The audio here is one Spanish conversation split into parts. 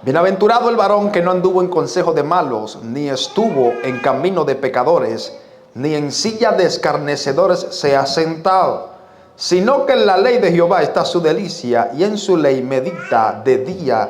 Bienaventurado el varón que no anduvo en consejo de malos, ni estuvo en camino de pecadores, ni en silla de escarnecedores se ha sentado, sino que en la ley de Jehová está su delicia, y en su ley medita de día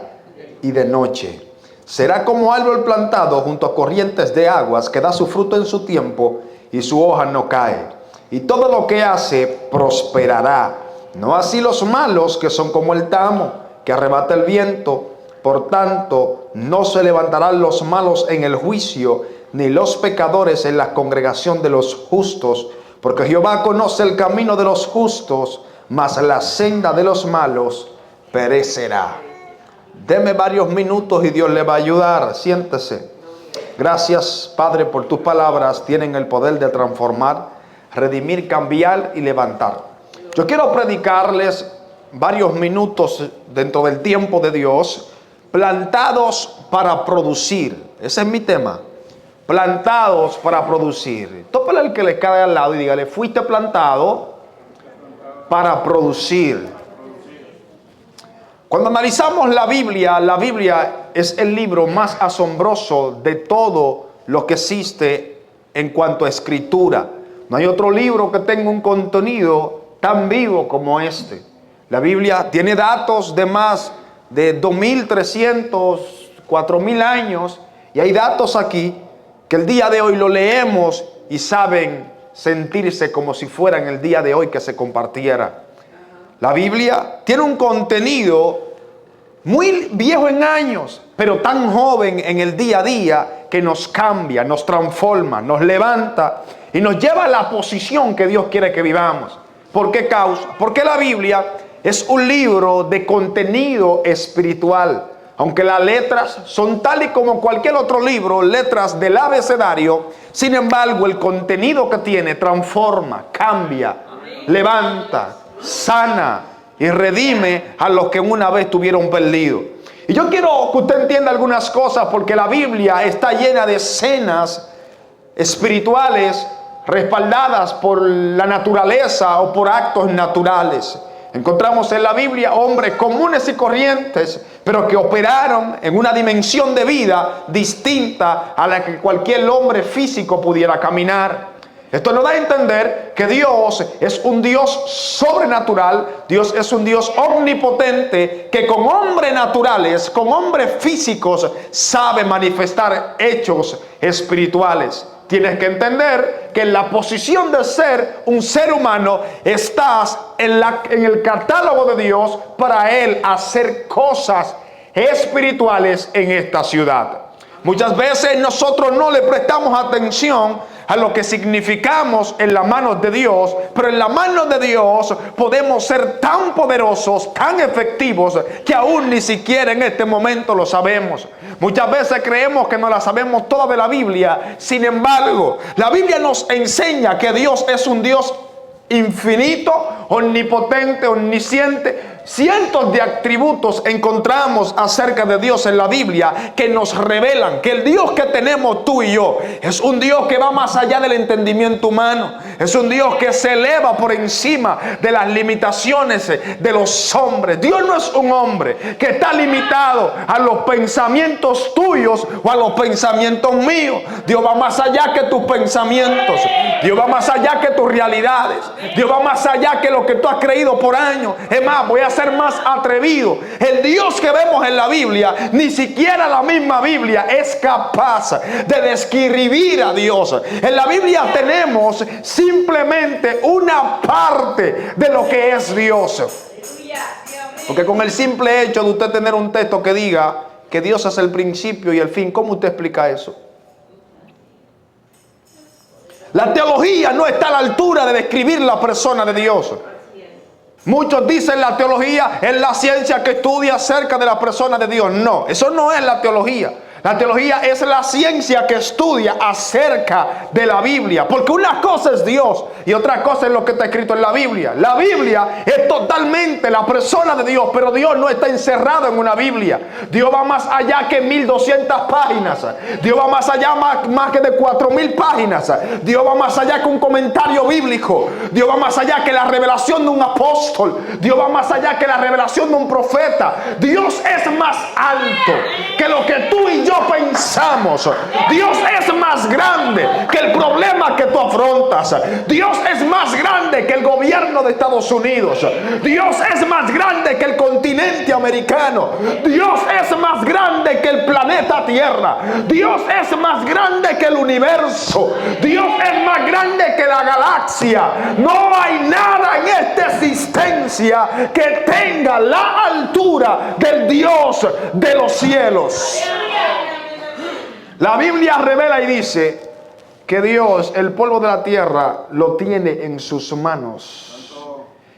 y de noche. Será como árbol plantado junto a corrientes de aguas, que da su fruto en su tiempo, y su hoja no cae. Y todo lo que hace prosperará. No así los malos, que son como el tamo, que arrebata el viento. Por tanto, no se levantarán los malos en el juicio, ni los pecadores en la congregación de los justos, porque Jehová conoce el camino de los justos, mas la senda de los malos perecerá. Deme varios minutos y Dios le va a ayudar. Siéntese. Gracias, Padre, por tus palabras. Tienen el poder de transformar, redimir, cambiar y levantar. Yo quiero predicarles varios minutos dentro del tiempo de Dios. Plantados para producir. Ese es mi tema. Plantados para producir. Tópale al que le cae al lado y dígale: fuiste plantado para producir. Cuando analizamos la Biblia es el libro más asombroso de todo lo que existe en cuanto a escritura. No hay otro libro que tenga un contenido tan vivo como este. La Biblia tiene datos de más de 2.300, 4.000 años, y hay datos aquí que el día de hoy lo leemos y saben sentirse como si fuera en el día de hoy que se compartiera. La Biblia tiene un contenido muy viejo en años, pero tan joven en el día a día, que nos cambia, nos transforma, nos levanta y nos lleva a la posición que Dios quiere que vivamos. ¿Por qué causa? Porque la Biblia es un libro de contenido espiritual. Aunque las letras son tal y como cualquier otro libro, letras del abecedario, sin embargo el contenido que tiene transforma, cambia, levanta, sana y redime a los que una vez estuvieron perdidos. Y yo quiero que usted entienda algunas cosas, porque la Biblia está llena de escenas espirituales respaldadas por la naturaleza o por actos naturales. Encontramos en la Biblia hombres comunes y corrientes, pero que operaron en una dimensión de vida distinta a la que cualquier hombre físico pudiera caminar. Esto nos da a entender que Dios es un Dios sobrenatural. Dios es un Dios omnipotente, que con hombres naturales, con hombres físicos, sabe manifestar hechos espirituales. Tienes que entender que en la posición de ser un ser humano estás en el catálogo de Dios para Él hacer cosas espirituales en esta ciudad. Muchas veces nosotros no le prestamos atención a lo que significamos en las manos de Dios, pero en las manos de Dios podemos ser tan poderosos, tan efectivos, que aún ni siquiera en este momento lo sabemos. Muchas veces creemos que no la sabemos toda de la Biblia. Sin embargo, la Biblia nos enseña que Dios es un Dios infinito, omnipotente, omnisciente. Cientos de atributos encontramos acerca de Dios en la Biblia que nos revelan que el Dios que tenemos tú y yo es un Dios que va más allá del entendimiento humano. Es un Dios que se eleva por encima de las limitaciones de los hombres. Dios no es un hombre que está limitado a los pensamientos tuyos o a los pensamientos míos. Dios va más allá que tus pensamientos. Dios va más allá que tus realidades. Dios va más allá que lo que tú has creído por años. Es más, voy a ser más atrevido. El Dios que vemos en la Biblia, ni siquiera la misma Biblia es capaz de describir a Dios. En la Biblia tenemos simplemente una parte de lo que es Dios. Porque con el simple hecho de usted tener un texto que diga que Dios es el principio y el fin, ¿cómo usted explica eso? La teología no está a la altura de describir la persona de Dios. Muchos dicen la teología es la ciencia que estudia acerca de la persona de Dios. No, eso no es la teología. La teología es la ciencia que estudia acerca de la Biblia. Porque una cosa es Dios y otra cosa es lo que está escrito en la Biblia. La Biblia es totalmente la persona de Dios, pero Dios no está encerrado en una Biblia. Dios va más allá que 1200 páginas. Dios va más allá más que de 4000 páginas. Dios va más allá que un comentario bíblico. Dios va más allá que la revelación de un apóstol. Dios va más allá que la revelación de un profeta. Dios es más alto que lo que tú y yo pensamos. Dios es más grande que el problema que tú afrontas. Dios es más grande que el gobierno de Estados Unidos. Dios es más grande que el continente americano. Dios es más grande que el planeta Tierra. Dios es más grande que el universo. Dios es más grande que la galaxia. No hay nada en esta existencia que tenga la altura del Dios de los cielos. La Biblia revela y dice que Dios, el polvo de la tierra, lo tiene en sus manos.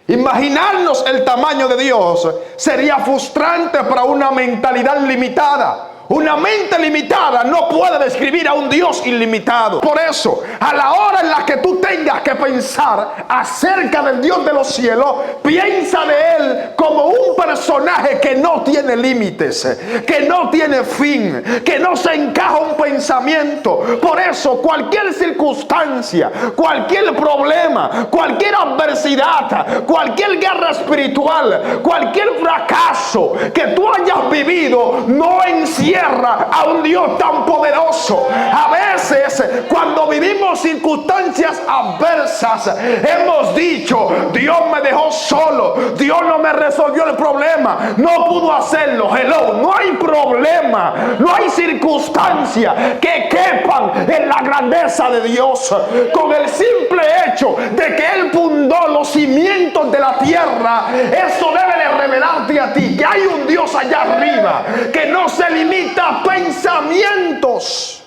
Imaginarnos el tamaño de Dios sería frustrante para una mentalidad limitada. Una mente limitada no puede describir a un Dios ilimitado. Por eso, a la hora en la que tú tengas que pensar acerca del Dios de los cielos, piensa de Él como un personaje que no tiene límites, que no tiene fin, que no se encaja un pensamiento. Por eso, cualquier circunstancia, cualquier problema, cualquier adversidad, cualquier guerra espiritual, cualquier fracaso que tú hayas vivido, no encierra a un Dios tan poderoso. A veces cuando vivimos circunstancias adversas hemos dicho: Dios me dejó solo, Dios no me resolvió el problema, no pudo hacerlo. Hello, no hay problema, no hay circunstancia que quepan en la grandeza de Dios. Con el simple hecho de que Él fundó los cimientos de la tierra, eso debe de revelarte a ti que hay un Dios allá arriba que no se limita a pensamientos.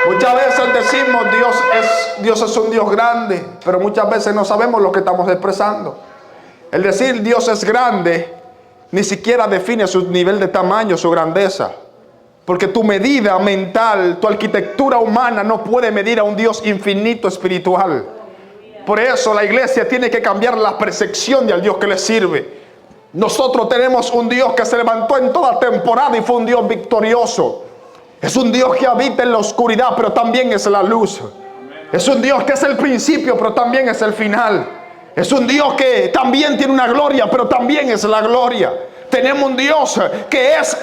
Muchas veces decimos Dios es un Dios grande, pero muchas veces no sabemos lo que estamos expresando. El decir Dios es grande ni siquiera define su nivel de tamaño, su grandeza. Porque tu medida mental, tu arquitectura humana no puede medir a un Dios infinito espiritual. Por eso la iglesia tiene que cambiar la percepción del Dios que le sirve. Nosotros tenemos un Dios que se levantó en toda temporada y fue un Dios victorioso. Es un Dios que habita en la oscuridad, pero también es la luz. Es un Dios que es el principio, pero también es el final. Es un Dios que también tiene una gloria, pero también es la gloria. Tenemos un Dios que es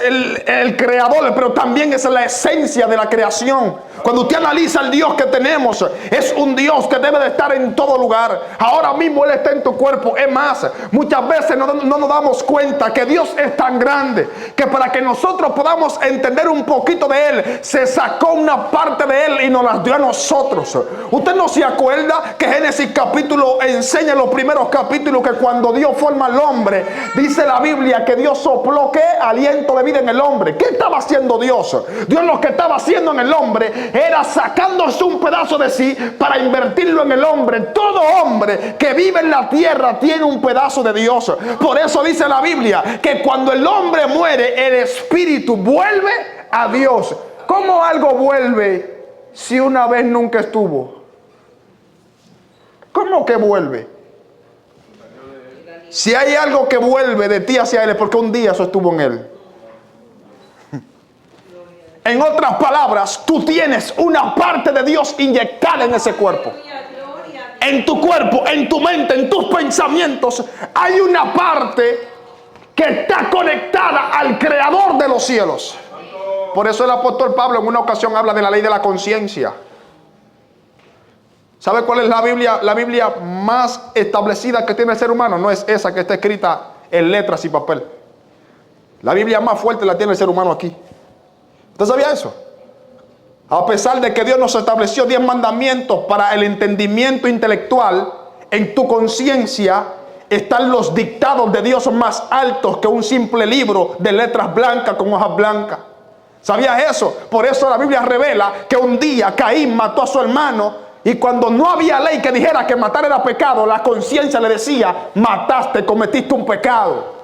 el creador, pero también es la esencia de la creación. Cuando usted analiza el Dios que tenemos, es un Dios que debe de estar en todo lugar. Ahora mismo Él está en tu cuerpo. Es más, muchas veces no nos damos cuenta que Dios es tan grande que para que nosotros podamos entender un poquito de Él, se sacó una parte de Él y nos las dio a nosotros. ¿Usted no se acuerda que Génesis capítulo enseña en los primeros capítulos que cuando Dios forma al hombre, dice la Biblia que Dios sopló ¿qué? Aliento de vida en el hombre? ¿Qué estaba haciendo Dios? Dios lo que estaba haciendo en el hombre era sacándose un pedazo de sí para invertirlo en el hombre. Todo hombre que vive en la tierra tiene un pedazo de Dios. Por eso dice la Biblia que cuando el hombre muere, el espíritu vuelve a Dios. ¿Cómo algo vuelve si una vez nunca estuvo? ¿Cómo que vuelve? Si hay algo que vuelve de ti hacia Él es porque un día eso estuvo en Él. En otras palabras, tú tienes una parte de Dios inyectada en ese cuerpo. En tu cuerpo, en tu mente, en tus pensamientos, hay una parte que está conectada al Creador de los cielos. Por eso el apóstol Pablo en una ocasión habla de la ley de la conciencia. ¿Sabe cuál es la Biblia? La Biblia más establecida que tiene el ser humano no es esa que está escrita en letras y papel. La Biblia más fuerte la tiene el ser humano aquí. ¿Usted sabía eso? A pesar de que Dios nos estableció 10 mandamientos para el entendimiento intelectual, en tu conciencia están los dictados de Dios más altos que un simple libro de letras blancas con hojas blancas. ¿Sabías eso? Por eso la Biblia revela que un día Caín mató a su hermano. Y cuando no había ley que dijera que matar era pecado, la conciencia le decía: mataste, cometiste un pecado.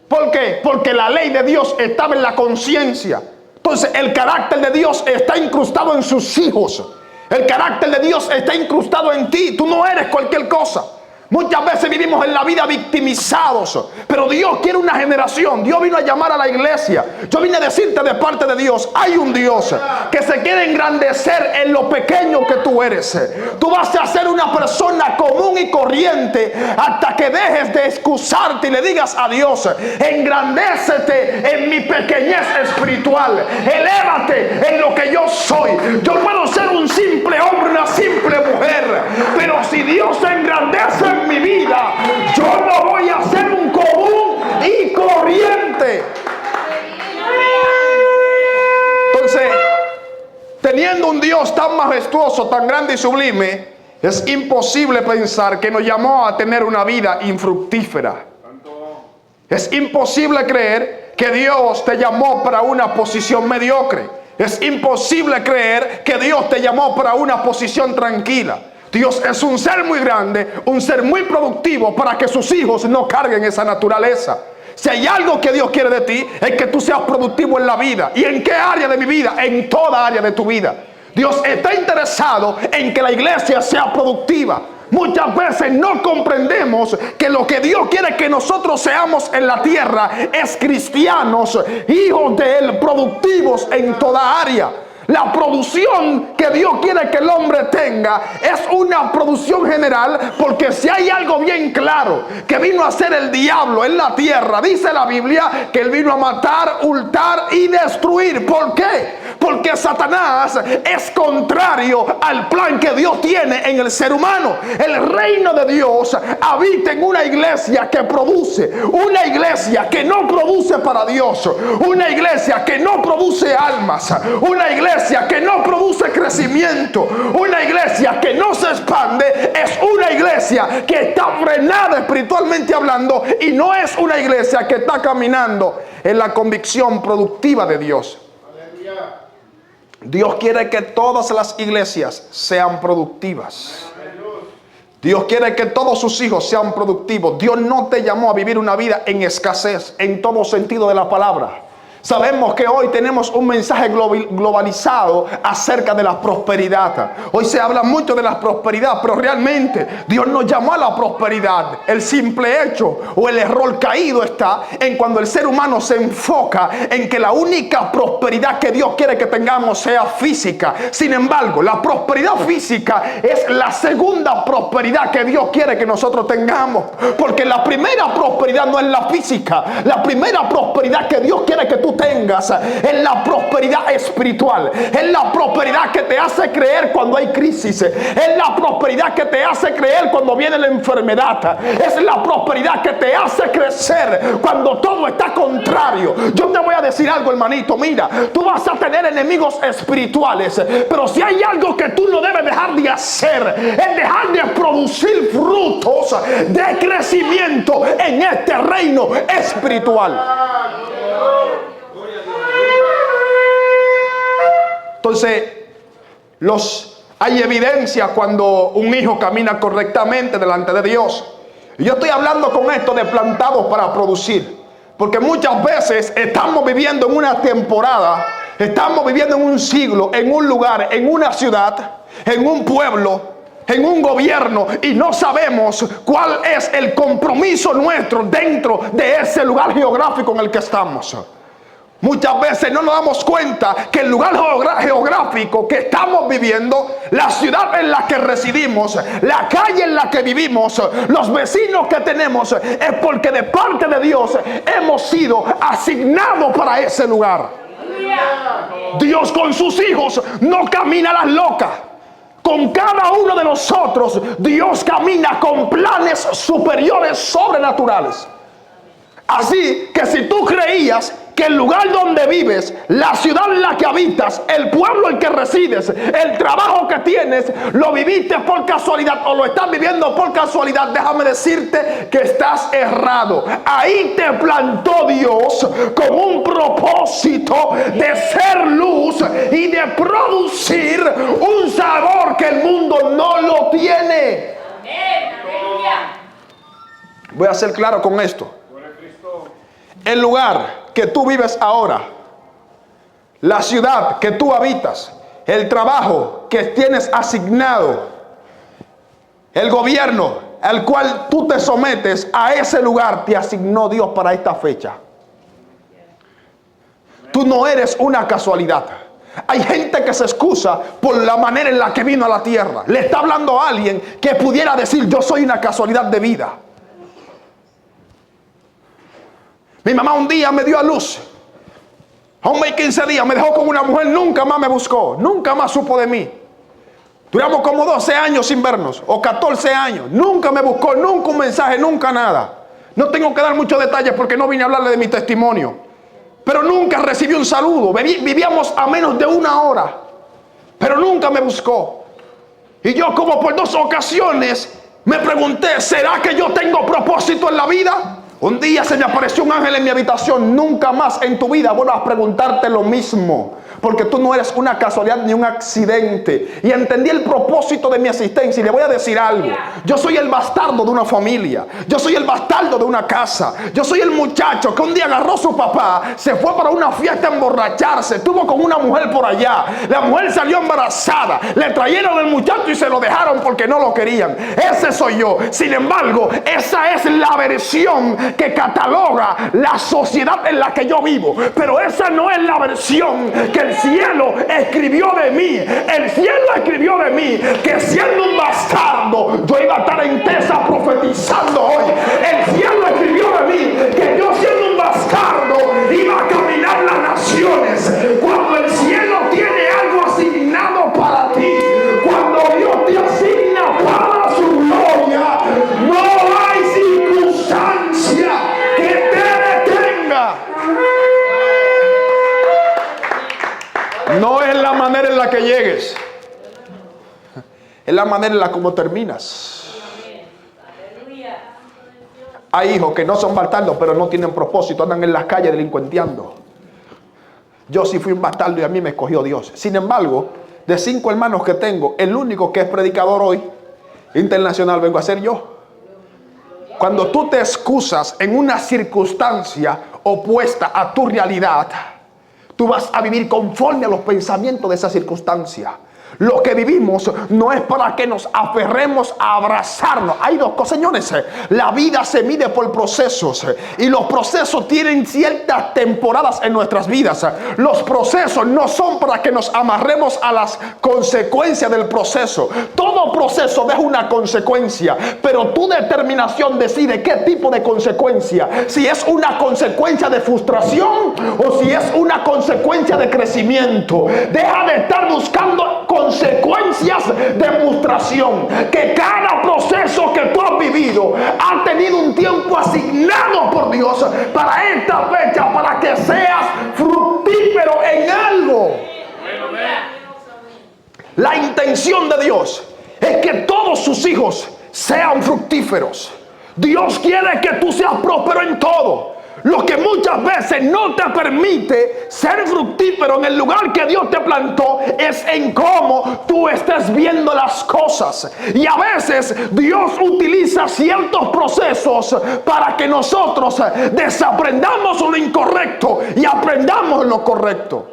¿Por qué? Porque la ley de Dios estaba en la conciencia. Entonces el carácter de Dios está incrustado en sus hijos. El carácter de Dios está incrustado en ti. Tú no eres cualquier cosa. Muchas veces vivimos en la vida victimizados, pero Dios quiere una generación. Dios vino a llamar a la iglesia. Yo vine a decirte de parte de Dios, hay un Dios que se quiere engrandecer en lo pequeño que tú eres. Tú vas a ser una persona común y corriente hasta que dejes de excusarte y le digas a Dios, engrandécete en mi pequeñez espiritual, elévate en lo que yo soy. Yo puedo ser un simple hombre, una simple mujer, pero si Dios se engrandece en mi vida, yo no voy a ser un común y corriente. Entonces, teniendo un Dios tan majestuoso, tan grande y sublime, es imposible pensar que nos llamó a tener una vida infructífera. Es imposible creer que Dios te llamó para una posición mediocre. Es imposible creer que Dios te llamó para una posición tranquila. Dios es un ser muy grande, un ser muy productivo para que sus hijos no carguen esa naturaleza. Si hay algo que Dios quiere de ti, es que tú seas productivo en la vida. ¿Y en qué área de mi vida? En toda área de tu vida. Dios está interesado en que la iglesia sea productiva. Muchas veces no comprendemos que lo que Dios quiere que nosotros seamos en la tierra es cristianos, hijos de Él, productivos en toda área. La producción que Dios quiere que el hombre tenga es una producción general, porque si hay algo bien claro que vino a hacer el diablo en la tierra, dice la Biblia que él vino a matar, hurtar y destruir. ¿Por qué? Porque Satanás es contrario al plan que Dios tiene en el ser humano. El reino de Dios habita en una iglesia que produce, una iglesia que no produce para Dios, una iglesia que no produce almas, una iglesia que no produce crecimiento, una iglesia que no se expande. Es una iglesia que está frenada espiritualmente hablando, y no es una iglesia que está caminando en la convicción productiva de Dios. Dios quiere que todas las iglesias sean productivas. Dios quiere que todos sus hijos sean productivos. Dios no te llamó a vivir una vida en escasez en todo sentido de la palabra. Sabemos que hoy tenemos un mensaje globalizado acerca de la prosperidad. Hoy se habla mucho de la prosperidad, pero realmente Dios nos llamó a la prosperidad. El simple hecho o el error caído está en cuando el ser humano se enfoca en que la única prosperidad que Dios quiere que tengamos sea física. Sin embargo, la prosperidad física es la segunda prosperidad que Dios quiere que nosotros tengamos. Porque la primera prosperidad no es la física. La primera prosperidad que Dios quiere que tú tengas es la prosperidad espiritual. Es la prosperidad que te hace creer cuando hay crisis. Es la prosperidad que te hace creer cuando viene la enfermedad. Es la prosperidad que te hace crecer cuando todo está contrario. Yo te voy a decir algo, hermanito. Mira, tú vas a tener enemigos espirituales, pero si hay algo que tú no debes dejar de hacer, es dejar de producir frutos de crecimiento en este reino espiritual. Entonces, hay evidencia cuando un hijo camina correctamente delante de Dios. Y yo estoy hablando con esto de plantados para producir, porque muchas veces estamos viviendo en una temporada, estamos viviendo en un siglo, en un lugar, en una ciudad, en un pueblo, en un gobierno, y no sabemos cuál es el compromiso nuestro dentro de ese lugar geográfico en el que estamos. Muchas veces no nos damos cuenta que el lugar geográfico que estamos viviendo, la ciudad en la que residimos, la calle en la que vivimos, los vecinos que tenemos, es porque de parte de Dios hemos sido asignados para ese lugar. Dios con sus hijos no camina a las locas. Con cada uno de nosotros Dios camina con planes superiores, sobrenaturales. Así que si tú creías que el lugar donde vives, la ciudad en la que habitas, el pueblo en que resides, el trabajo que tienes, lo viviste por casualidad o lo estás viviendo por casualidad, déjame decirte que estás errado. Ahí te plantó Dios con un propósito de ser luz y de producir un sabor que el mundo no lo tiene. Voy a ser claro con esto. el lugar que tú vives ahora, la ciudad que tú habitas, el trabajo que tienes asignado, el gobierno al cual tú te sometes, a ese lugar te asignó Dios para esta fecha. Tú no eres una casualidad. Hay gente que se excusa por la manera en la que vino a la tierra. Le está hablando a alguien que pudiera decir: yo soy una casualidad de vida. Mi mamá un día me dio a luz. A un mes y 15 días me dejó con una mujer, nunca más me buscó, nunca más supo de mí. Duramos como 12 años sin vernos, o 14 años. Nunca me buscó, nunca un mensaje, nunca nada. No tengo que dar muchos detalles porque no vine a hablarle de mi testimonio. Pero nunca recibí un saludo. Vivíamos a menos de 1 hora. Pero nunca me buscó. Y yo, como por 2 ocasiones, me pregunté: ¿será que yo tengo propósito en la vida? Un día se me apareció un ángel en mi habitación. Nunca más en tu vida vuelvas a preguntarte lo mismo, porque tú no eres una casualidad ni un accidente. Y entendí el propósito de mi existencia. Y le voy a decir algo: yo soy el bastardo de una familia, yo soy el bastardo de una casa, yo soy el muchacho que un día agarró a su papá, se fue para una fiesta a emborracharse, estuvo con una mujer por allá, la mujer salió embarazada, le trajeron el muchacho y se lo dejaron porque no lo querían. Ese soy yo. Sin embargo, esa es la versión que cataloga la sociedad en la que yo vivo, pero esa no es la versión que el cielo escribió de mí. El cielo escribió de mí que, siendo un bastardo, yo iba a estar en Tesa profetizando hoy. El cielo escribió de mí que yo, siendo un bastardo, iba a caminar las naciones. Cuando el cielo tiene algo asignado para ti, cuando Dios te asigna para su gloria, no hay circunstancia que te detenga. No es la manera en la que llegues, es la manera en la como terminas. Hay hijos que no son bastardos, pero no tienen propósito, andan en las calles delincuenteando. Yo sí fui un bastardo y a mí me escogió Dios. Sin embargo, de 5 hermanos que tengo, el único que es predicador hoy internacional vengo a ser yo. Cuando tú te excusas en una circunstancia opuesta a tu realidad, tú vas a vivir conforme a los pensamientos de esa circunstancia. Lo que vivimos no es para que nos aferremos a abrazarnos. Hay 2 cosas, señores. La vida se mide por procesos, y los procesos tienen ciertas temporadas en nuestras vidas. Los procesos no son para que nos amarremos a las consecuencias del proceso. Todo proceso deja una consecuencia, pero tu determinación decide qué tipo de consecuencia. Si es una consecuencia de frustración o si es una consecuencia de crecimiento. Deja de estar buscando consecuencias de frustración. Que cada proceso que tú has vivido ha tenido un tiempo asignado por Dios para esta fecha, para que seas fructífero en algo. La intención de Dios es que todos sus hijos sean fructíferos. Dios quiere que tú seas próspero en todo. Lo que muchas veces no te permite ser fructífero en el lugar que Dios te plantó es en cómo tú estés viendo las cosas. Y a veces Dios utiliza ciertos procesos para que nosotros desaprendamos lo incorrecto y aprendamos lo correcto.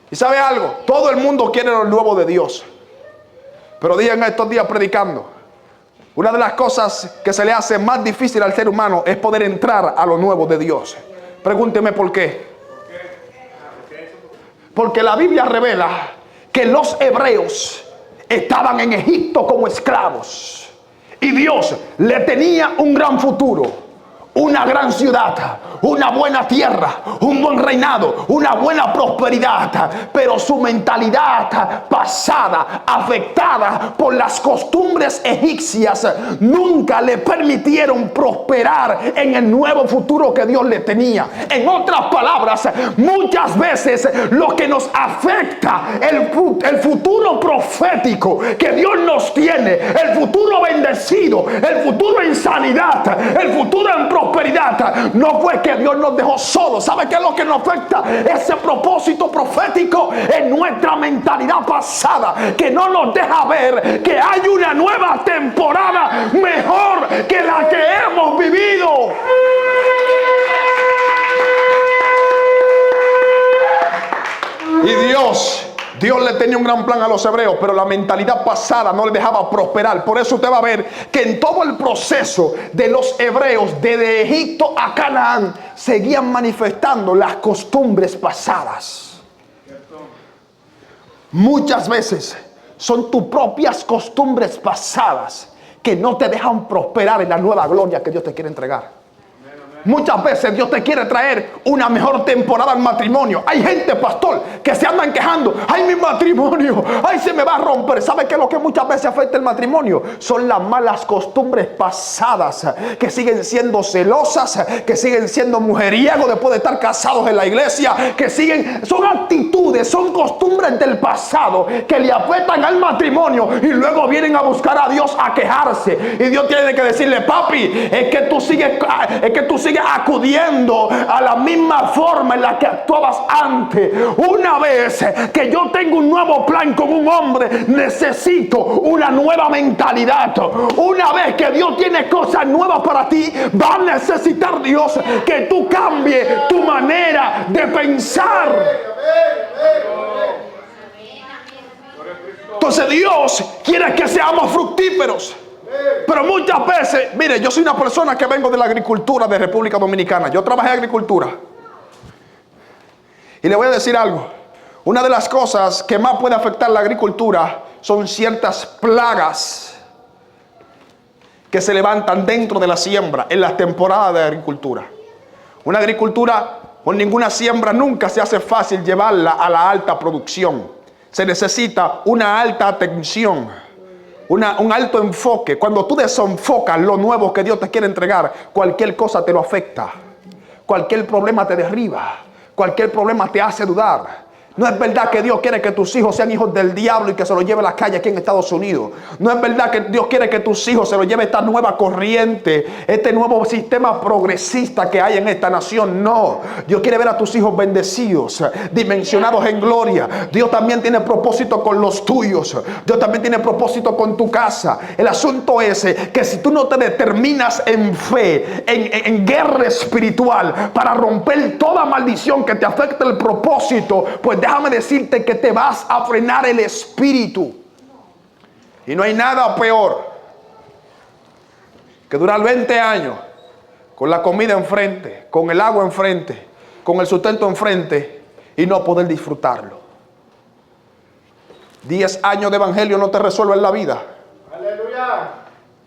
¿Y sabe algo? Todo el mundo quiere lo nuevo de Dios. Pero digan estos días predicando, una de las cosas que se le hace más difícil al ser humano es poder entrar a lo nuevo de Dios. Pregúnteme por qué. Porque la Biblia revela que los hebreos estaban en Egipto como esclavos. Y Dios le tenía un gran futuro. Una gran ciudad, una buena tierra, un buen reinado, una buena prosperidad. Pero su mentalidad pasada, afectada por las costumbres egipcias, nunca le permitieron prosperar en el nuevo futuro que Dios le tenía. En otras palabras, muchas veces lo que nos afecta, el futuro profético que Dios nos tiene, el futuro bendecido, el futuro en sanidad, el futuro en prosperidad, no fue que Dios nos dejó solos. ¿Sabe qué es lo que nos afecta? Ese propósito profético en nuestra mentalidad pasada, que no nos deja ver que hay una nueva temporada mejor que la que hemos vivido. Dios le tenía un gran plan a los hebreos, pero la mentalidad pasada no le dejaba prosperar. Por eso usted va a ver que en todo el proceso de los hebreos desde Egipto a Canaán seguían manifestando las costumbres pasadas. Muchas veces son tus propias costumbres pasadas que no te dejan prosperar en la nueva gloria que Dios te quiere entregar. Muchas veces Dios te quiere traer una mejor temporada al matrimonio. Hay gente, pastor, que se andan quejando. Ay, mi matrimonio, ay, se me va a romper. ¿Sabe qué es lo que muchas veces afecta el matrimonio? Son las malas costumbres pasadas, que siguen siendo celosas, que siguen siendo mujeriegos después de estar casados en la iglesia, son actitudes, son costumbres del pasado que le afectan al matrimonio y luego vienen a buscar a Dios a quejarse. Y Dios tiene que decirle: papi, es que tú sigues acudiendo a la misma forma en la que actuabas antes. Una vez que yo tengo un nuevo plan con un hombre, necesito una nueva mentalidad. Una vez que Dios tiene cosas nuevas para ti, va a necesitar Dios que tú cambies tu manera de pensar. Entonces Dios quiere que seamos fructíferos. Pero muchas veces, mire, yo soy una persona que vengo de la agricultura de República Dominicana. Yo trabajé en agricultura. Y le voy a decir algo. Una de las cosas que más puede afectar la agricultura son ciertas plagas que se levantan dentro de la siembra en las temporadas de agricultura. Una agricultura con ninguna siembra nunca se hace fácil llevarla a la alta producción. Se necesita una alta atención. Un alto enfoque. Cuando tú desenfocas lo nuevo que Dios te quiere entregar, cualquier cosa te lo afecta. Cualquier problema te derriba. Cualquier problema te hace dudar. No es verdad que Dios quiere que tus hijos sean hijos del diablo y que se los lleve a la calle aquí en Estados Unidos. No es verdad que Dios quiere que tus hijos se los lleve esta nueva corriente, este nuevo sistema progresista que hay en esta nación. No, Dios quiere ver a tus hijos bendecidos, dimensionados en gloria. Dios también tiene propósito con los tuyos. Dios también tiene propósito con tu casa. El asunto es que si tú no te determinas en fe, en guerra espiritual, para romper toda maldición que te afecte el propósito, pues déjame decirte que te vas a frenar el espíritu. Y no hay nada peor que durar 20 años con la comida enfrente, con el agua enfrente, con el sustento enfrente y no poder disfrutarlo. 10 años de evangelio no te resuelven la vida. Aleluya.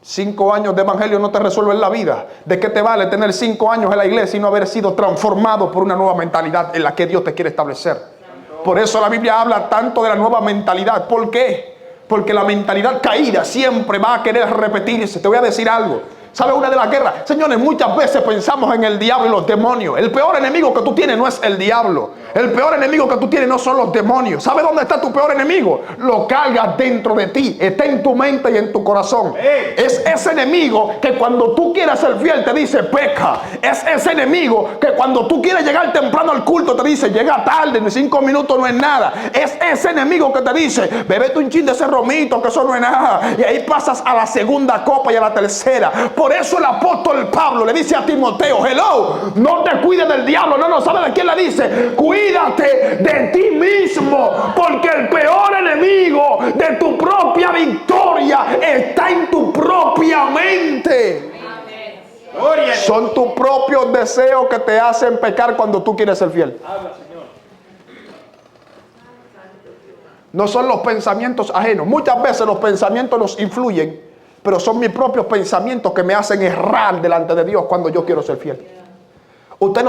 5 años de evangelio no te resuelven la vida. ¿De qué te vale tener 5 años en la iglesia y no haber sido transformado por una nueva mentalidad en la que Dios te quiere establecer? Por eso la Biblia habla tanto de la nueva mentalidad. ¿Por qué? Porque la mentalidad caída siempre va a querer repetirse. Te voy a decir algo. ¿Sabe una de las guerras? Señores, muchas veces pensamos en el diablo y los demonios. El peor enemigo que tú tienes no es el diablo. El peor enemigo que tú tienes no son los demonios. ¿Sabe dónde está tu peor enemigo? Lo cargas dentro de ti. Está en tu mente y en tu corazón. Es ese enemigo que cuando tú quieras ser fiel te dice peca. Es ese enemigo que cuando tú quieres llegar temprano al culto te dice llega tarde, en 5 minutos no es nada. Es ese enemigo que te dice bebete un chin de ese romito que eso no es nada. Y ahí pasas a la segunda copa y a la tercera. Por eso el apóstol Pablo le dice a Timoteo, hello, no te cuides del diablo. No, ¿sabe de quién le dice? Cuídate de ti mismo, porque el peor enemigo de tu propia victoria está en tu propia mente. Son tus propios deseos que te hacen pecar cuando tú quieres ser fiel. No son los pensamientos ajenos. Muchas veces los pensamientos nos influyen, pero son mis propios pensamientos que me hacen errar delante de Dios cuando yo quiero ser fiel. A usted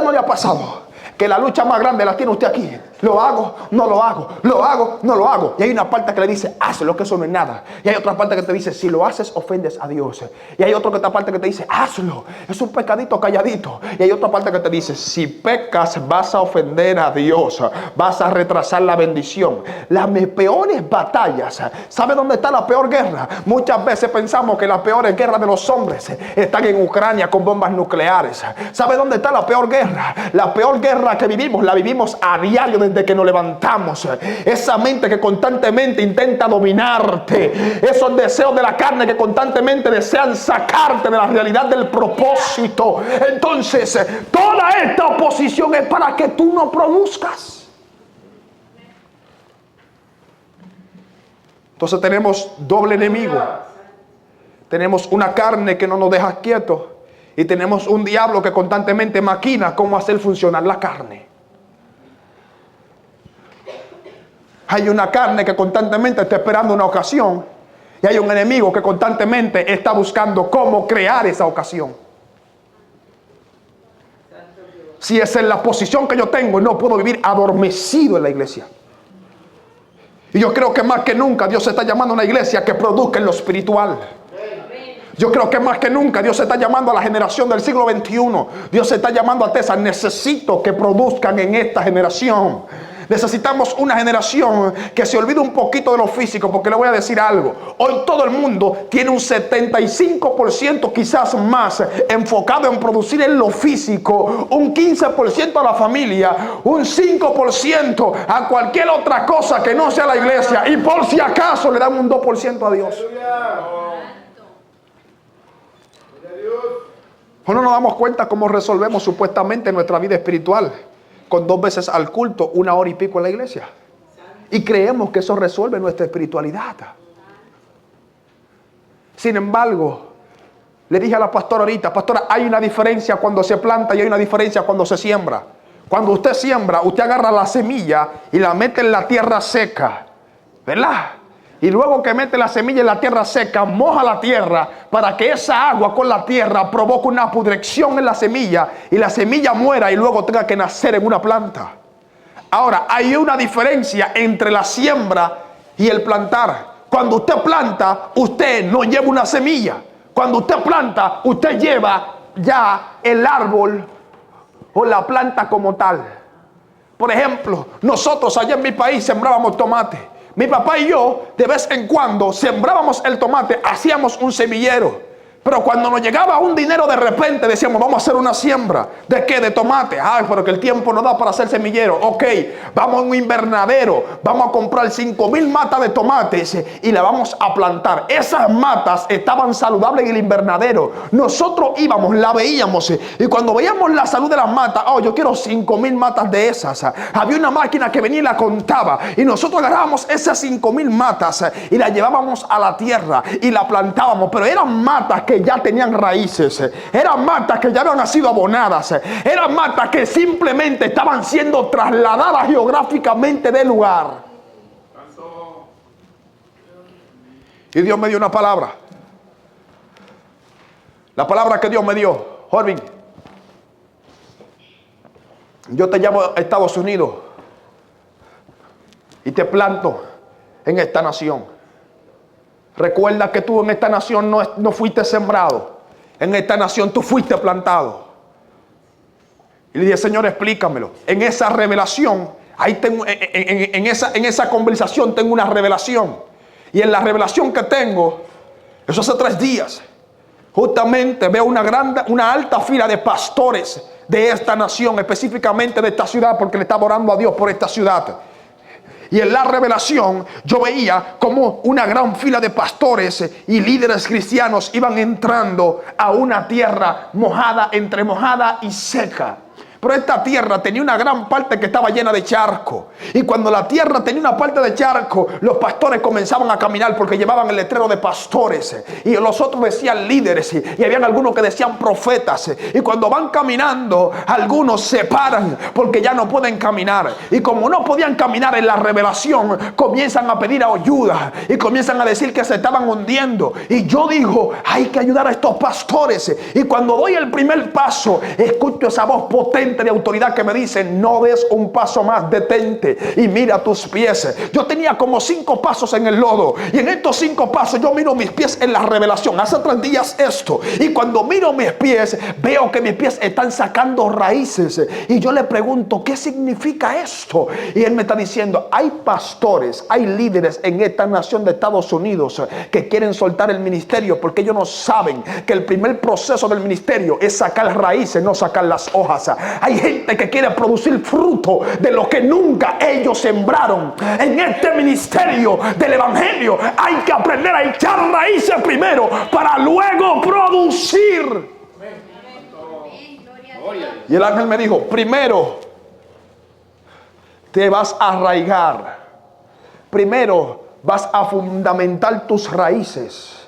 no le ha pasado que la lucha más grande la tiene usted aquí. Lo hago, no lo hago, lo hago, no lo hago. Y hay una parte que le dice, hazlo, que eso no es nada. Y hay otra parte que te dice, si lo haces, ofendes a Dios. Y hay otra parte que te dice, hazlo, es un pecadito calladito. Y hay otra parte que te dice, si pecas, vas a ofender a Dios, vas a retrasar la bendición. Las peores batallas, ¿sabe dónde está la peor guerra? Muchas veces pensamos que las peores guerras de los hombres están en Ucrania con bombas nucleares. ¿Sabe dónde está la peor guerra? La peor guerra que vivimos, la vivimos a diario desde que nos levantamos. Esa mente que constantemente intenta dominarte, esos deseos de la carne que constantemente desean sacarte de la realidad del propósito. Entonces, toda esta oposición es para que tú no produzcas. Entonces tenemos doble enemigo. Tenemos una carne que no nos deja quietos y tenemos un diablo que constantemente maquina cómo hacer funcionar la carne. Hay una carne que constantemente está esperando una ocasión y hay un enemigo que constantemente está buscando cómo crear esa ocasión. Si esa es la posición que yo tengo, no puedo vivir adormecido en la iglesia. Y yo creo que más que nunca Dios está llamando a una iglesia que produzca en lo espiritual. Yo creo que más que nunca Dios está llamando a la generación del siglo XXI. Dios está llamando a Tesa. Necesito que produzcan en esta generación. Necesitamos una generación que se olvide un poquito de lo físico, porque le voy a decir algo. Hoy todo el mundo tiene un 75%, quizás más, enfocado en producir en lo físico, un 15% a la familia, un 5% a cualquier otra cosa que no sea la iglesia, y por si acaso le dan un 2% a Dios. ¿O no nos damos cuenta cómo resolvemos supuestamente nuestra vida espiritual? Con 2 veces al culto, 1 hora y pico en la iglesia. Y creemos que eso resuelve nuestra espiritualidad. Sin embargo, le dije a la pastora ahorita, pastora, hay una diferencia cuando se planta y hay una diferencia cuando se siembra. Cuando usted siembra, usted agarra la semilla y la mete en la tierra seca, ¿verdad? Y luego que mete la semilla en la tierra seca, moja la tierra para que esa agua con la tierra provoque una pudrección en la semilla y la semilla muera y luego tenga que nacer en una planta. Ahora, hay una diferencia entre la siembra y el plantar. Cuando usted planta, usted no lleva una semilla. Cuando usted planta, usted lleva ya el árbol o la planta como tal. Por ejemplo, nosotros allá en mi país sembrábamos tomate. Mi papá y yo, de vez en cuando, sembrábamos el tomate, hacíamos un semillero. Pero cuando nos llegaba un dinero de repente, decíamos, vamos a hacer una siembra. ¿De qué? De tomate. Ay, pero que el tiempo no da para hacer semillero. Ok, vamos a un invernadero. Vamos a comprar 5,000 matas de tomates y la vamos a plantar. Esas matas estaban saludables en el invernadero. Nosotros íbamos, la veíamos. Y cuando veíamos la salud de las matas, oh, yo quiero 5,000 matas de esas. Había una máquina que venía y la contaba. Y nosotros agarrábamos esas 5,000 matas y las llevábamos a la tierra y la plantábamos. Pero eran matas que ya tenían raíces, eran matas que ya habían sido abonadas, eran matas que simplemente estaban siendo trasladadas geográficamente del lugar. Y Dios me dio una palabra. La palabra que Dios me dio, Jorvin, yo te llamo a Estados Unidos y te planto en esta nación. Recuerda que tú en esta nación no fuiste sembrado. En esta nación tú fuiste plantado. Y le dije, Señor, explícamelo. En esa revelación, ahí tengo, en esa conversación tengo una revelación. Y en la revelación que tengo, eso hace 3 días, justamente veo una alta fila de pastores de esta nación, específicamente de esta ciudad, porque le estaba orando a Dios por esta ciudad. Y en la revelación yo veía como una gran fila de pastores y líderes cristianos iban entrando a una tierra mojada, entre mojada y seca. Pero esta tierra tenía una gran parte que estaba llena de charco. Y cuando la tierra tenía una parte de charco, los pastores comenzaban a caminar porque llevaban el letrero de pastores. Y los otros decían líderes. Y habían algunos que decían profetas. Y cuando van caminando, algunos se paran porque ya no pueden caminar. Y como no podían caminar en la revelación, comienzan a pedir ayuda. Y comienzan a decir que se estaban hundiendo. Y yo digo, hay que ayudar a estos pastores. Y cuando doy el primer paso, escucho esa voz potente de autoridad que me dice, no des un paso más, detente y mira tus pies. Yo tenía como 5 pasos en el lodo y en estos 5 pasos yo miro mis pies en la revelación. Hace 3 días esto, y cuando miro mis pies veo que mis pies están sacando raíces y yo le pregunto, ¿qué significa esto? Y él me está diciendo, hay pastores, hay líderes en esta nación de Estados Unidos que quieren soltar el ministerio porque ellos no saben que el primer proceso del ministerio es sacar raíces, no sacar las hojas. Hay gente que quiere producir fruto de lo que nunca ellos sembraron. En este ministerio del evangelio hay que aprender a echar raíces primero para luego producir. Y el ángel me dijo, primero te vas a arraigar. Primero vas a fundamentar tus raíces,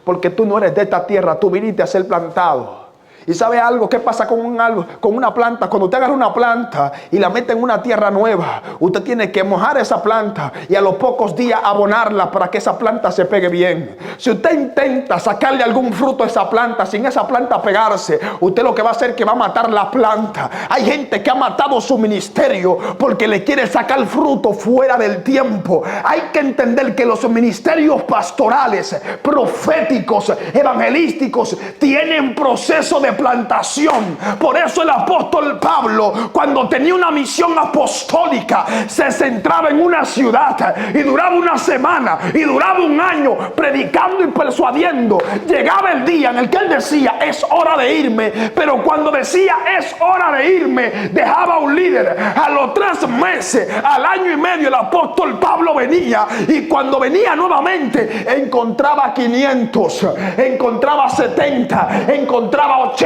porque tú no eres de esta tierra, tú viniste a ser plantado. ¿Y sabe algo? ¿Qué pasa con una planta? Cuando usted agarra una planta y la mete en una tierra nueva, usted tiene que mojar esa planta y a los pocos días abonarla para que esa planta se pegue bien. Si usted intenta sacarle algún fruto a esa planta sin esa planta pegarse, usted lo que va a hacer es que va a matar la planta. Hay gente que ha matado su ministerio porque le quiere sacar fruto fuera del tiempo. Hay que entender que los ministerios pastorales, proféticos, evangelísticos tienen proceso de plantación. Por eso el apóstol Pablo, cuando tenía una misión apostólica, se centraba en una ciudad y duraba una semana y duraba un año predicando y persuadiendo. Llegaba el día en el que él decía: es hora de irme. Pero cuando decía es hora de irme, dejaba un líder. A los 3 meses, al año y medio, el apóstol Pablo venía, y cuando venía nuevamente encontraba 500, encontraba 70, encontraba 80,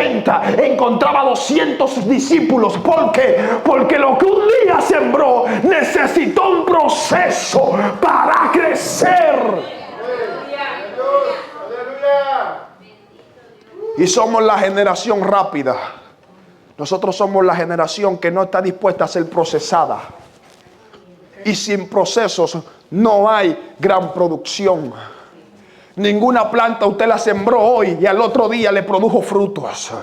encontraba 200 discípulos. ¿Por qué? Porque lo que un día sembró necesitó un proceso para crecer. Y somos la generación rápida. Nosotros somos la generación que no está dispuesta a ser procesada. Y sin procesos no hay gran producción. Ninguna planta usted la sembró hoy y al otro día le produjo frutos.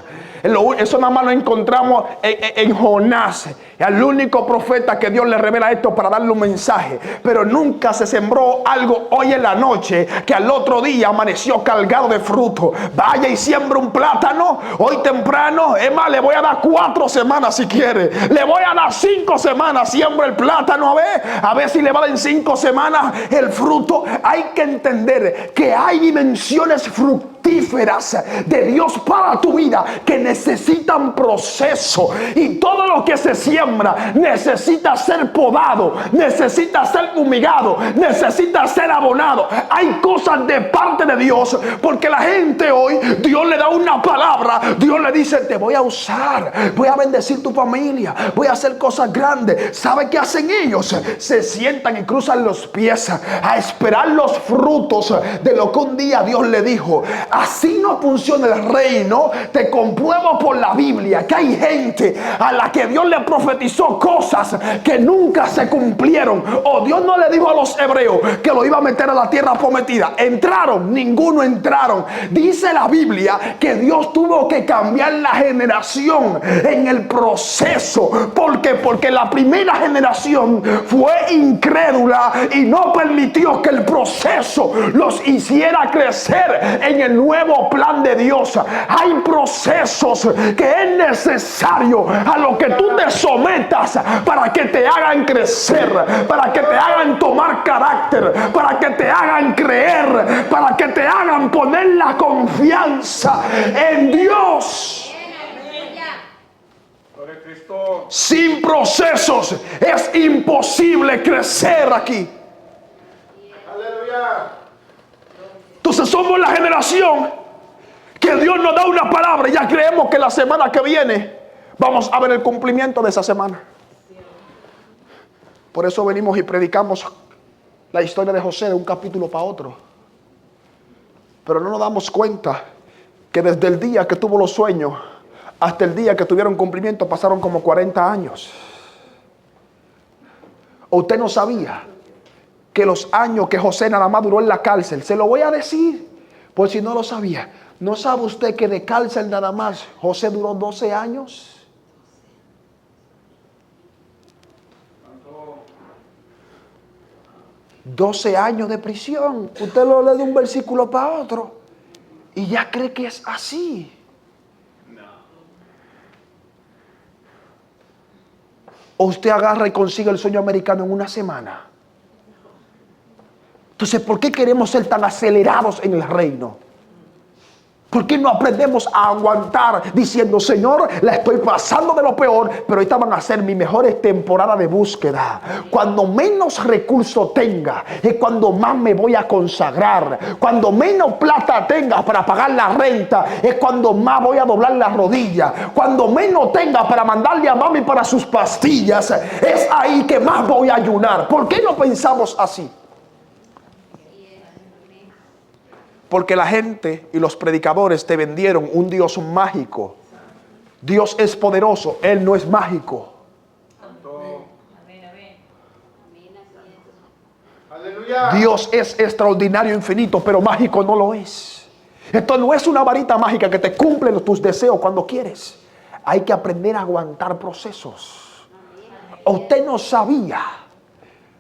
Eso nada más lo encontramos en Jonás, al único profeta que Dios le revela esto para darle un mensaje. Pero nunca se sembró algo hoy en la noche que al otro día amaneció cargado de fruto. Vaya y siembra un plátano hoy temprano. Es más, le voy a dar 4 semanas si quiere. Le voy a dar 5 semanas. Siembra el plátano a ver si le va a dar en 5 semanas el fruto. Hay que entender que hay dimensiones fructíferas de Dios para tu vida que necesitan proceso, y todo lo que se siembra necesita ser podado, necesita ser fumigado, necesita ser abonado. Hay cosas de parte de Dios, porque la gente hoy, Dios le da una palabra, Dios le dice: te voy a usar, voy a bendecir tu familia, voy a hacer cosas grandes. ¿Sabe qué hacen ellos? Se sientan y cruzan los pies a esperar los frutos de lo que un día Dios le dijo. Así no funciona el reino. Te compruebo por la Biblia que hay gente a la que Dios le profetizó cosas que nunca se cumplieron. O Dios no le dijo a los hebreos que lo iba a meter a la tierra prometida. Entraron, ninguno entraron. Dice la Biblia que Dios tuvo que cambiar la generación en el proceso. ¿Por qué? Porque la primera generación fue incrédula y no permitió que el proceso los hiciera crecer en el nuevo plan de Dios. Hay procesos que es necesario a lo que tú te sometas para que te hagan crecer, para que te hagan tomar carácter, para que te hagan creer, para que te hagan poner la confianza en Dios. Sin procesos es imposible crecer aquí. Entonces somos la generación que Dios nos da una palabra y ya creemos que la semana que viene vamos a ver el cumplimiento de esa semana. Por eso venimos y predicamos la historia de José de un capítulo para otro. Pero no nos damos cuenta que desde el día que tuvo los sueños hasta el día que tuvieron cumplimiento pasaron como 40 años. ¿O usted no sabía que los años que José nada más duró en la cárcel? Se lo voy a decir por si no lo sabía. ¿No sabe usted que de cárcel nada más José duró 12 años? ¿12 años de prisión? Usted lo lee de un versículo para otro y ya cree que es así. O usted agarra y consigue el sueño americano en una semana. Entonces, ¿por qué queremos ser tan acelerados en el reino? ¿Por qué no aprendemos a aguantar diciendo: Señor, la estoy pasando de lo peor, pero esta van a ser mis mejores temporadas de búsqueda? Cuando menos recursos tenga, es cuando más me voy a consagrar. Cuando menos plata tenga para pagar la renta, es cuando más voy a doblar la rodilla. Cuando menos tenga para mandarle a mami para sus pastillas, es ahí que más voy a ayunar. ¿Por qué no pensamos así? Porque la gente y los predicadores te vendieron un Dios mágico. Dios es poderoso, Él no es mágico. Dios es extraordinario, infinito, pero mágico no lo es. Esto no es una varita mágica que te cumple tus deseos cuando quieres. Hay que aprender a aguantar procesos. Usted no sabía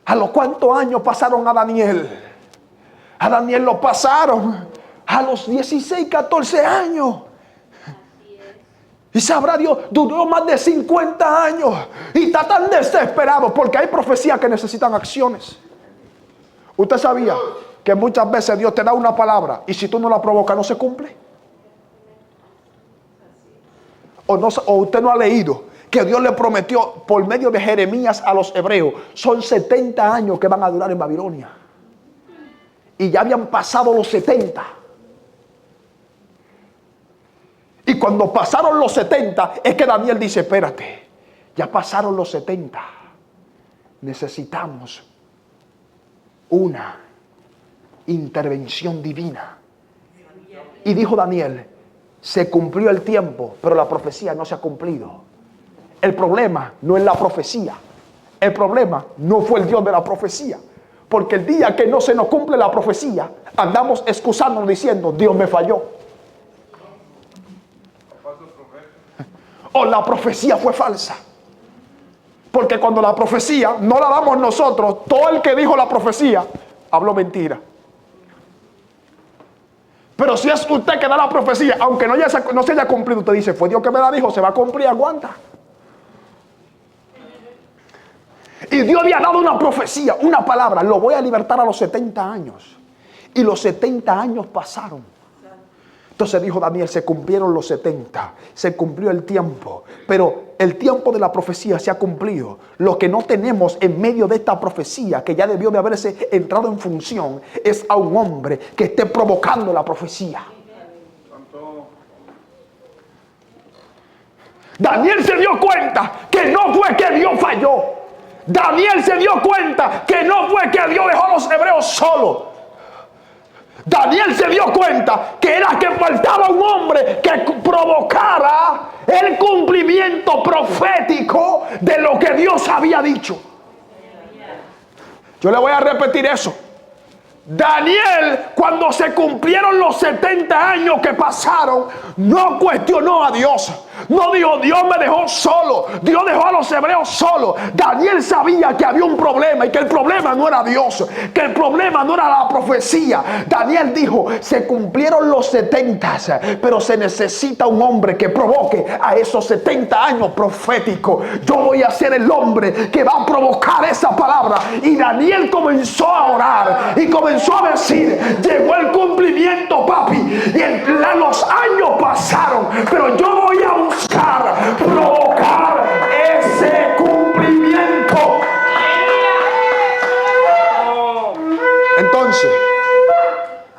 a los cuántos años pasaron a Daniel. A Daniel lo pasaron a los 16, 14 años. Y sabrá Dios, duró más de 50 años. Y está tan desesperado porque hay profecías que necesitan acciones. Usted sabía que muchas veces Dios te da una palabra y si tú no la provocas no se cumple. O usted no ha leído que Dios le prometió por medio de Jeremías a los hebreos. Son 70 años que van a durar en Babilonia. Y ya habían pasado los 70. Y cuando pasaron los 70, es que Daniel dice, espérate, ya pasaron los 70. Necesitamos una intervención divina. Y dijo Daniel, se cumplió el tiempo, pero la profecía no se ha cumplido. El problema no es la profecía. El problema no fue el Dios de la profecía. Porque el día que no se nos cumple la profecía, andamos excusándonos diciendo, Dios me falló. O la profecía fue falsa. Porque cuando la profecía no la damos nosotros, todo el que dijo la profecía habló mentira. Pero si es usted que da la profecía, aunque no se haya cumplido, usted dice, fue Dios que me la dijo, se va a cumplir, aguanta. Y Dios había dado una profecía, una palabra, lo voy a libertar a los 70 años. Y los 70 años pasaron. Entonces dijo Daniel, se cumplieron los 70, se cumplió el tiempo, pero el tiempo de la profecía se ha cumplido. Lo que no tenemos en medio de esta profecía, que ya debió de haberse entrado en función, es a un hombre que esté provocando la profecía. Daniel se dio cuenta que no fue que Dios falló. Daniel se dio cuenta que no fue que Dios dejó a los hebreos solos. Daniel se dio cuenta que era que faltaba un hombre que provocara el cumplimiento profético de lo que Dios había dicho. Yo le voy a repetir eso. Daniel, cuando se cumplieron los 70 años que pasaron, no cuestionó a Dios. No dijo, Dios me dejó solo. Dios dejó a los hebreos solos. Daniel sabía que había un problema y que el problema no era Dios, que el problema no era la profecía. Daniel dijo, se cumplieron los 70, pero se necesita un hombre que provoque a esos 70 años proféticos. Yo voy a ser el hombre que va a provocar esa palabra. Y Daniel comenzó a orar y comenzó a decir, llegó el cumplimiento, papi, y los años pasaron, pero yo voy a buscar provocar ese cumplimiento. Entonces,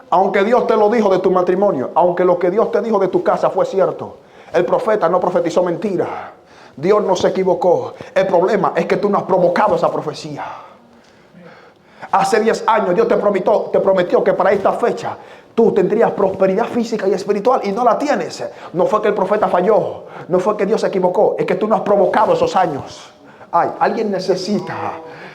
aunque Dios te lo dijo de tu matrimonio, aunque lo que Dios te dijo de tu casa fue cierto, el profeta no profetizó mentira. Dios no se equivocó. El problema es que tú no has provocado esa profecía. Hace 10 años Dios te prometió que para esta fecha tú tendrías prosperidad física y espiritual y no la tienes. No fue que el profeta falló, no fue que Dios se equivocó, es que tú no has provocado esos años. Ay, alguien necesita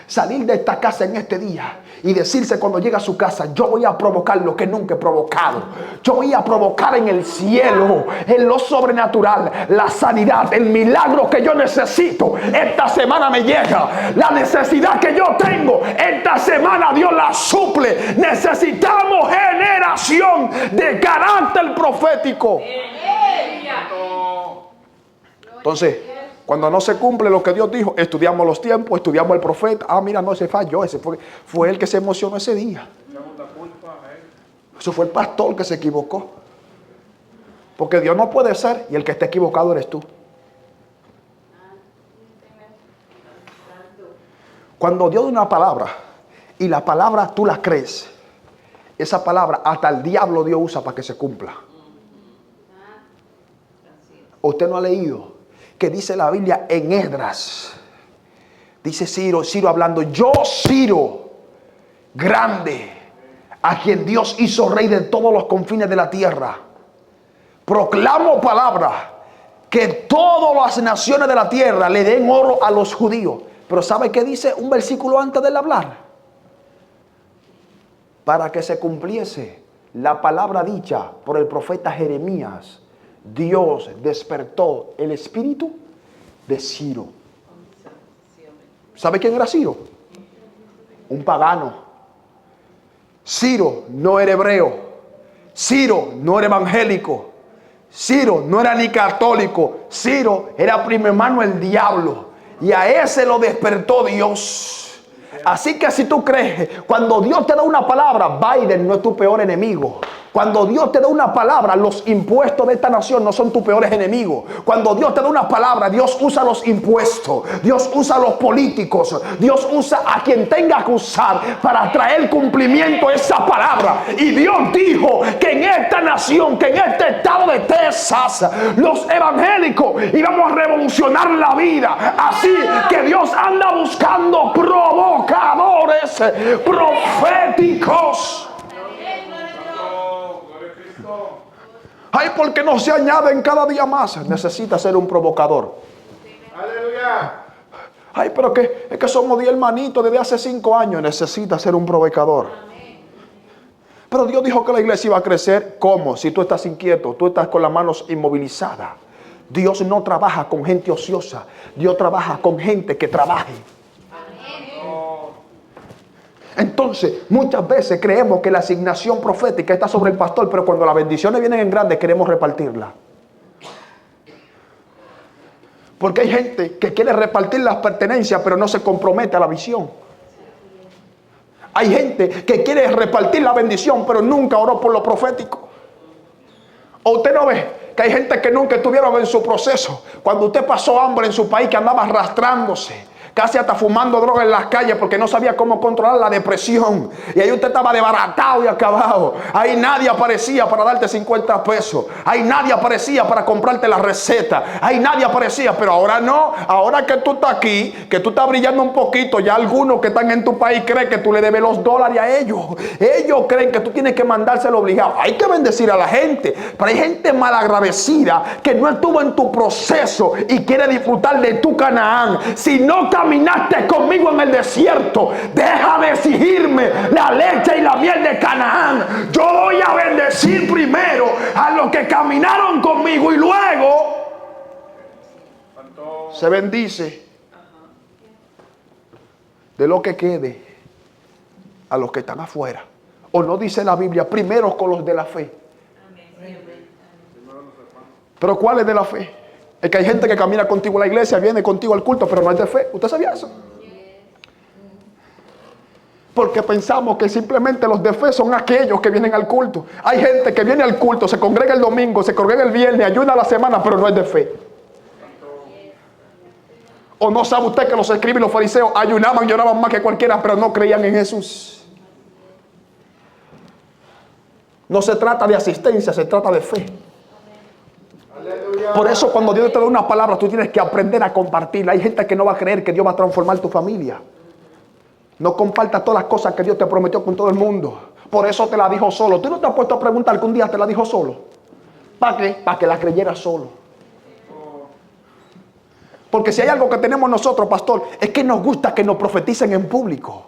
salir de esta casa en este día y decirse cuando llega a su casa, yo voy a provocar lo que nunca he provocado. Yo voy a provocar en el cielo, en lo sobrenatural, la sanidad, el milagro que yo necesito. Esta semana me llega. La necesidad que yo tengo, esta semana Dios la suple. Necesitamos generación de carácter profético. Entonces, cuando no se cumple lo que Dios dijo, estudiamos los tiempos, estudiamos el profeta. Ah, mira, no, ese falló, ese fue el que se emocionó ese día. Eso fue el pastor que se equivocó. Porque Dios no puede ser y el que está equivocado eres tú. Cuando Dios da una palabra y la palabra tú la crees, esa palabra hasta el diablo Dios usa para que se cumpla. Usted no ha leído que dice la Biblia en Esdras, dice Ciro hablando, yo Ciro, grande, a quien Dios hizo rey de todos los confines de la tierra. Proclamo palabra, que todas las naciones de la tierra le den oro a los judíos. Pero ¿sabe qué dice un versículo antes del hablar? Para que se cumpliese la palabra dicha por el profeta Jeremías, Dios despertó el espíritu de Ciro. ¿Sabe quién era Ciro? Un pagano. Ciro no era hebreo. Ciro no era evangélico. Ciro no era ni católico. Ciro era primo hermano del diablo. Y a ese lo despertó Dios. Así que si tú crees, cuando Dios te da una palabra, Biden no es tu peor enemigo. Cuando Dios te da una palabra, los impuestos de esta nación no son tus peores enemigos. Cuando Dios te da una palabra, Dios usa los impuestos, Dios usa los políticos, Dios usa a quien tenga que usar para traer cumplimiento a esa palabra. Y Dios dijo que en esta nación, que en este estado de Texas, los evangélicos íbamos a revolucionar la vida. Así que Dios anda buscando provocadores proféticos. Ay, porque no se añaden cada día más. Necesita ser un provocador. Aleluya. Ay, pero es que somos 10 hermanitos desde hace 5 años. Necesita ser un provocador. Pero Dios dijo que la iglesia iba a crecer. ¿Cómo? Si tú estás inquieto, tú estás con las manos inmovilizadas. Dios no trabaja con gente ociosa. Dios trabaja con gente que trabaje. Entonces, muchas veces creemos que la asignación profética está sobre el pastor, pero cuando las bendiciones vienen en grande, queremos repartirla. Porque hay gente que quiere repartir las pertenencias, pero no se compromete a la visión. Hay gente que quiere repartir la bendición, pero nunca oró por lo profético. ¿O usted no ve que hay gente que nunca estuvieron en su proceso? Cuando usted pasó hambre en su país, que andaba arrastrándose, casi hasta fumando droga en las calles porque no sabía cómo controlar la depresión. Y ahí usted estaba desbaratado y acabado. Ahí nadie aparecía para darte 50 pesos. Ahí nadie aparecía para comprarte la receta. Ahí nadie aparecía. Pero ahora no. Ahora que tú estás aquí, que tú estás brillando un poquito, ya algunos que están en tu país creen que tú le debes los dólares a ellos. Ellos creen que tú tienes que mandárselo obligado. Hay que bendecir a la gente. Pero hay gente malagradecida que no estuvo en tu proceso y quiere disfrutar de tu Canaán. Si no caminaste conmigo en el desierto, deja de exigirme la leche y la miel de Canaán. Yo voy a bendecir primero a los que caminaron conmigo y luego se bendice de lo que quede a los que están afuera. ¿O no dice la Biblia primero con los de la fe? ¿Pero cuál es de la fe? Es que hay gente que camina contigo a la iglesia, viene contigo al culto, pero no es de fe. ¿Usted sabía eso? Porque pensamos que simplemente los de fe son aquellos que vienen al culto. Hay gente que viene al culto, se congrega el domingo, se congrega el viernes, ayuda a la semana, pero no es de fe. ¿O no sabe usted que los escribas y los fariseos ayunaban, lloraban más que cualquiera, pero no creían en Jesús? No se trata de asistencia, se trata de fe. Por eso cuando Dios te da una palabra, tú tienes que aprender a compartirla. Hay gente que no va a creer que Dios va a transformar tu familia. No compartas todas las cosas que Dios te prometió con todo el mundo. Por eso te la dijo solo. Tú no te has puesto a preguntar que un día te la dijo solo. ¿Para qué? Para que la creyeras solo. Porque si hay algo que tenemos nosotros, pastor, es que nos gusta que nos profeticen en público.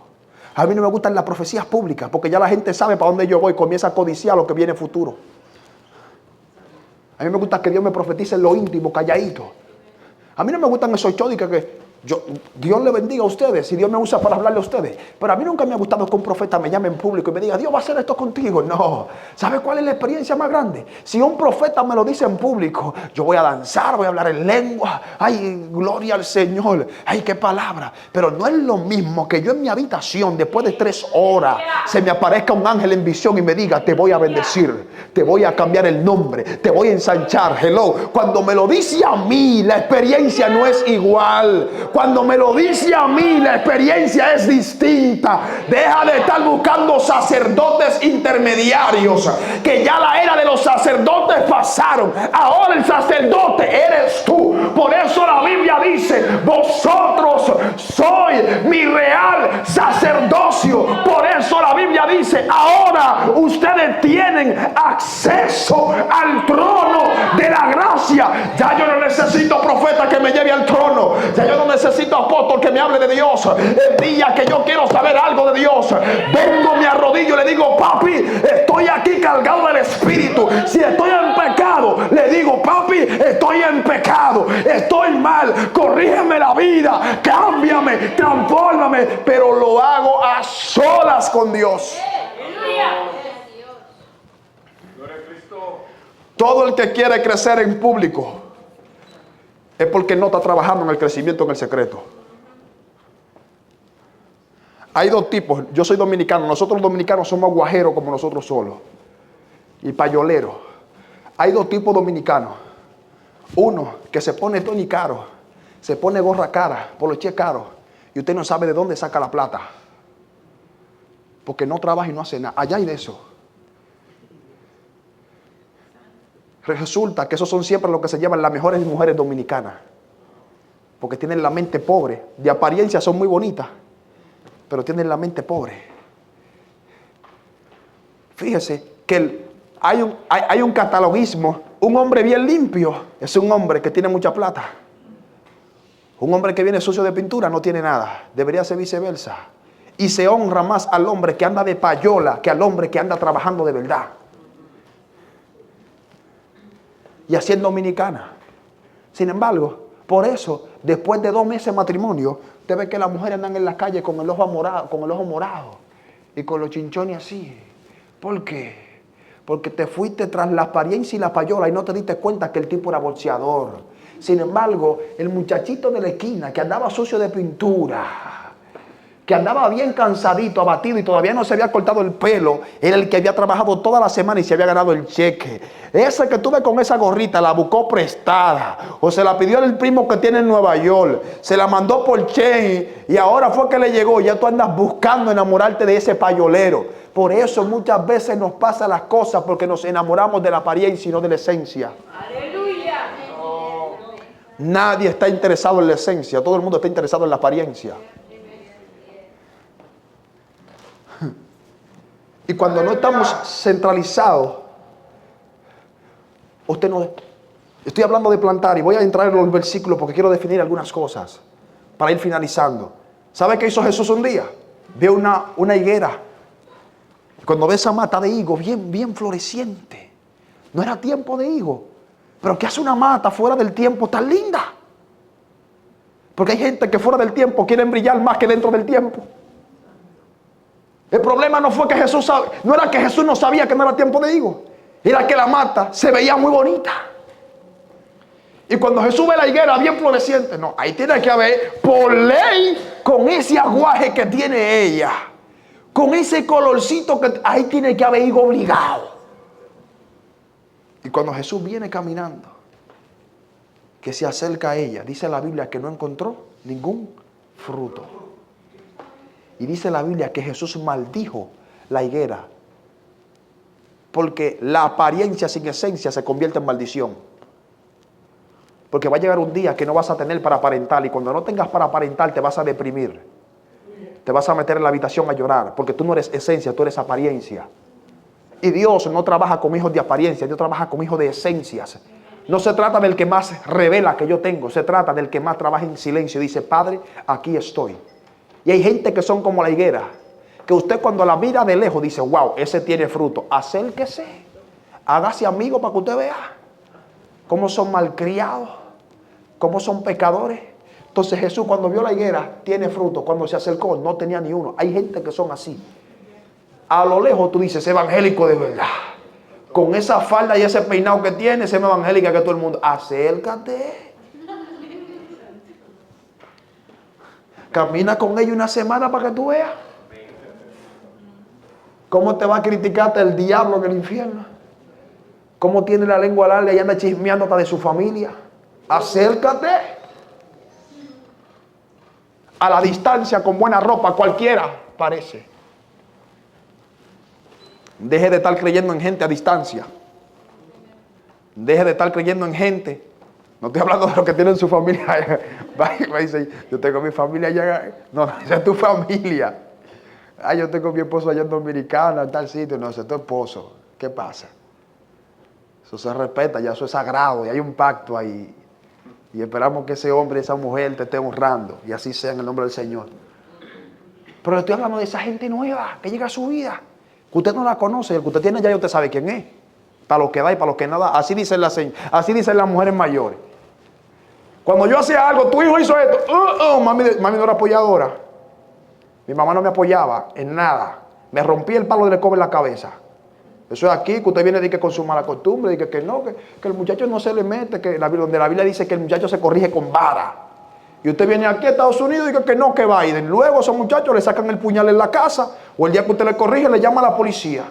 A mí no me gustan las profecías públicas, porque ya la gente sabe para dónde yo voy, comienza a codiciar lo que viene futuro. A mí me gusta que Dios me profetice en lo íntimo, calladito. A mí no me gustan esos chódicos que Dios le bendiga a ustedes, si Dios me usa para hablarle a ustedes. Pero a mí nunca me ha gustado que un profeta me llame en público y me diga, Dios va a hacer esto contigo. No. ¿Sabe cuál es la experiencia más grande? Si un profeta me lo dice en público, yo voy a danzar, voy a hablar en lengua. Ay, gloria al Señor. Ay, qué palabra. Pero no es lo mismo que yo en mi habitación, después de 3 horas, se me aparezca un ángel en visión y me diga, te voy a bendecir, te voy a cambiar el nombre, te voy a ensanchar. Hello. Cuando me lo dice a mí, la experiencia no es igual. Cuando me lo dice a mí, la experiencia es distinta. Deja de estar buscando sacerdotes intermediarios, que ya la era de los sacerdotes pasaron. Ahora el sacerdote eres tú. Por eso la Biblia dice, vosotros sois mi real sacerdocio. Por eso la Biblia dice, dice, ahora ustedes tienen acceso al trono de la gracia. Ya yo no necesito profeta que me lleve al trono. Ya yo no necesito apóstol que me hable de Dios. El día que yo quiero saber algo de Dios, vengo, me arrodillo y le digo, papi, estoy aquí cargado del Espíritu. Si estoy en pecado, le digo, papi, estoy en pecado, estoy mal, corrígeme la vida, cámbiame, transfórmame, pero lo hago a solas con Dios. Todo el que quiere crecer en público es porque no está trabajando en el crecimiento en el secreto. Hay dos tipos. Yo soy dominicano. Nosotros los dominicanos somos guajeros como nosotros solos y payoleros. Hay dos tipos dominicanos. Uno que se pone Tony caro, se pone gorra cara, poloche caro, y usted no sabe de dónde saca la plata, porque no trabaja y no hace nada. Allá hay de eso. Resulta que esos son siempre los que se llevan las mejores mujeres dominicanas, porque tienen la mente pobre. De apariencia son muy bonitas, pero tienen la mente pobre. Fíjese que hay un catalogismo. Un hombre bien limpio es un hombre que tiene mucha plata. Un hombre que viene sucio de pintura no tiene nada. Debería ser viceversa. Y se honra más al hombre que anda de payola que al hombre que anda trabajando de verdad. Y así es dominicana. Sin embargo, por eso, después de 2 meses de matrimonio, usted ve que las mujeres andan en la calle con el ojo morado y con los chinchones así. ¿Por qué? Porque te fuiste tras la apariencia y la payola y no te diste cuenta que el tipo era boxeador. Sin embargo, el muchachito de la esquina que andaba sucio de pintura, que andaba bien cansadito, abatido y todavía no se había cortado el pelo, era el que había trabajado toda la semana y se había ganado el cheque. Ese que tuve con esa gorrita la buscó prestada o se la pidió el primo que tiene en Nueva York, se la mandó por Chain y ahora fue que le llegó. Ya tú andas buscando enamorarte de ese payolero. Por eso muchas veces nos pasan las cosas, porque nos enamoramos de la apariencia y no de la esencia. ¡Aleluya! Nadie está interesado en la esencia, todo el mundo está interesado en la apariencia. Y cuando no estamos centralizados, usted no... Estoy hablando de plantar y voy a entrar en los versículos porque quiero definir algunas cosas para ir finalizando. ¿Sabe qué hizo Jesús un día? Vio una higuera. Cuando ve esa mata de higo bien floreciente, no era tiempo de higo, pero ¿qué hace una mata fuera del tiempo tan linda? Porque hay gente que fuera del tiempo quieren brillar más que dentro del tiempo. El problema no fue que no era que Jesús no sabía que no era tiempo de higo, era que la mata se veía muy bonita. Y cuando Jesús ve la higuera bien floreciente, no, ahí tiene que haber, por ley, con ese aguaje que tiene ella, con ese colorcito que ahí tiene que haber higo obligado. Y cuando Jesús viene caminando, que se acerca a ella, dice la Biblia que no encontró ningún fruto. Y dice la Biblia que Jesús maldijo la higuera, porque la apariencia sin esencia se convierte en maldición. Porque va a llegar un día que no vas a tener para aparentar, y cuando no tengas para aparentar te vas a deprimir. Te vas a meter en la habitación a llorar, porque tú no eres esencia, tú eres apariencia. Y Dios no trabaja con hijos de apariencia, Dios trabaja con hijos de esencias. No se trata del que más revela que yo tengo, se trata del que más trabaja en silencio. Dice, Padre, aquí estoy. Y hay gente que son como la higuera, que usted cuando la mira de lejos dice, wow, ese tiene fruto. Acérquese, hágase amigo para que usted vea cómo son malcriados, cómo son pecadores. Entonces Jesús cuando vio la higuera, tiene fruto. Cuando se acercó, no tenía ni uno. Hay gente que son así. A lo lejos tú dices, evangélico de verdad. Con esa falda y ese peinado que tiene, se me evangélica que todo el mundo. Acércate. Camina con ellos una semana para que tú veas. ¿Cómo te va a criticarte el diablo en el infierno? ¿Cómo tiene la lengua larga y anda chismeando hasta de su familia? Acércate. A la distancia, con buena ropa, cualquiera parece. Deje de estar creyendo en gente a distancia. Deje de estar creyendo en gente. No estoy hablando de los que tienen su familia. Va y dice, yo tengo mi familia allá. No, esa es tu familia. Ay, yo tengo mi esposo allá en Dominicana, en tal sitio. No, ese es tu esposo. ¿Qué pasa? Eso se respeta, ya eso es sagrado y hay un pacto ahí. Y esperamos que ese hombre y esa mujer te estén honrando. Y así sea en el nombre del Señor. Pero le estoy hablando de esa gente nueva que llega a su vida. Que usted no la conoce. El que usted tiene ya usted sabe quién es. Para lo que da y para lo que no da. Así dicen las mujeres mayores. Cuando yo hacía algo, tu hijo hizo esto. Mami no era apoyadora. Mi mamá no me apoyaba en nada. Me rompía el palo de escoba en la cabeza. Eso es aquí, que usted viene y que con su mala costumbre, y que no, que el muchacho no se le mete, donde la Biblia dice que el muchacho se corrige con vara. Y usted viene aquí a Estados Unidos y dice que no, que Biden. Luego esos muchachos le sacan el puñal en la casa, o el día que usted le corrige le llama a la policía.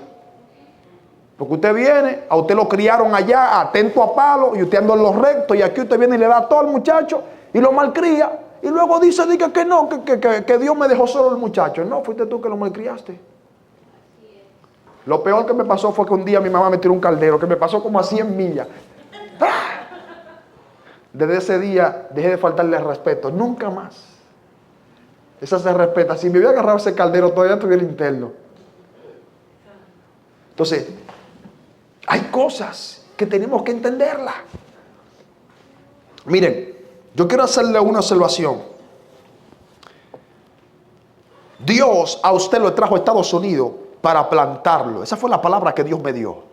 Porque usted viene, a usted lo criaron allá, atento a palo, y usted anda en los rectos, y aquí usted viene y le da todo al muchacho, y lo malcría, y luego dice que no, que Dios me dejó solo el muchacho. No, fuiste tú que lo malcriaste. Lo peor que me pasó fue que un día mi mamá me tiró un caldero, que me pasó como a 100 millas. ¡Ah! Desde ese día dejé de faltarle el respeto, nunca más. Esa se respeta. Si me hubiera agarrado ese caldero, todavía estuviera interno. Entonces, hay cosas que tenemos que entenderlas. Miren, yo quiero hacerle una observación. Dios a usted lo trajo a Estados Unidos para plantarlo. Esa fue la palabra que Dios me dio.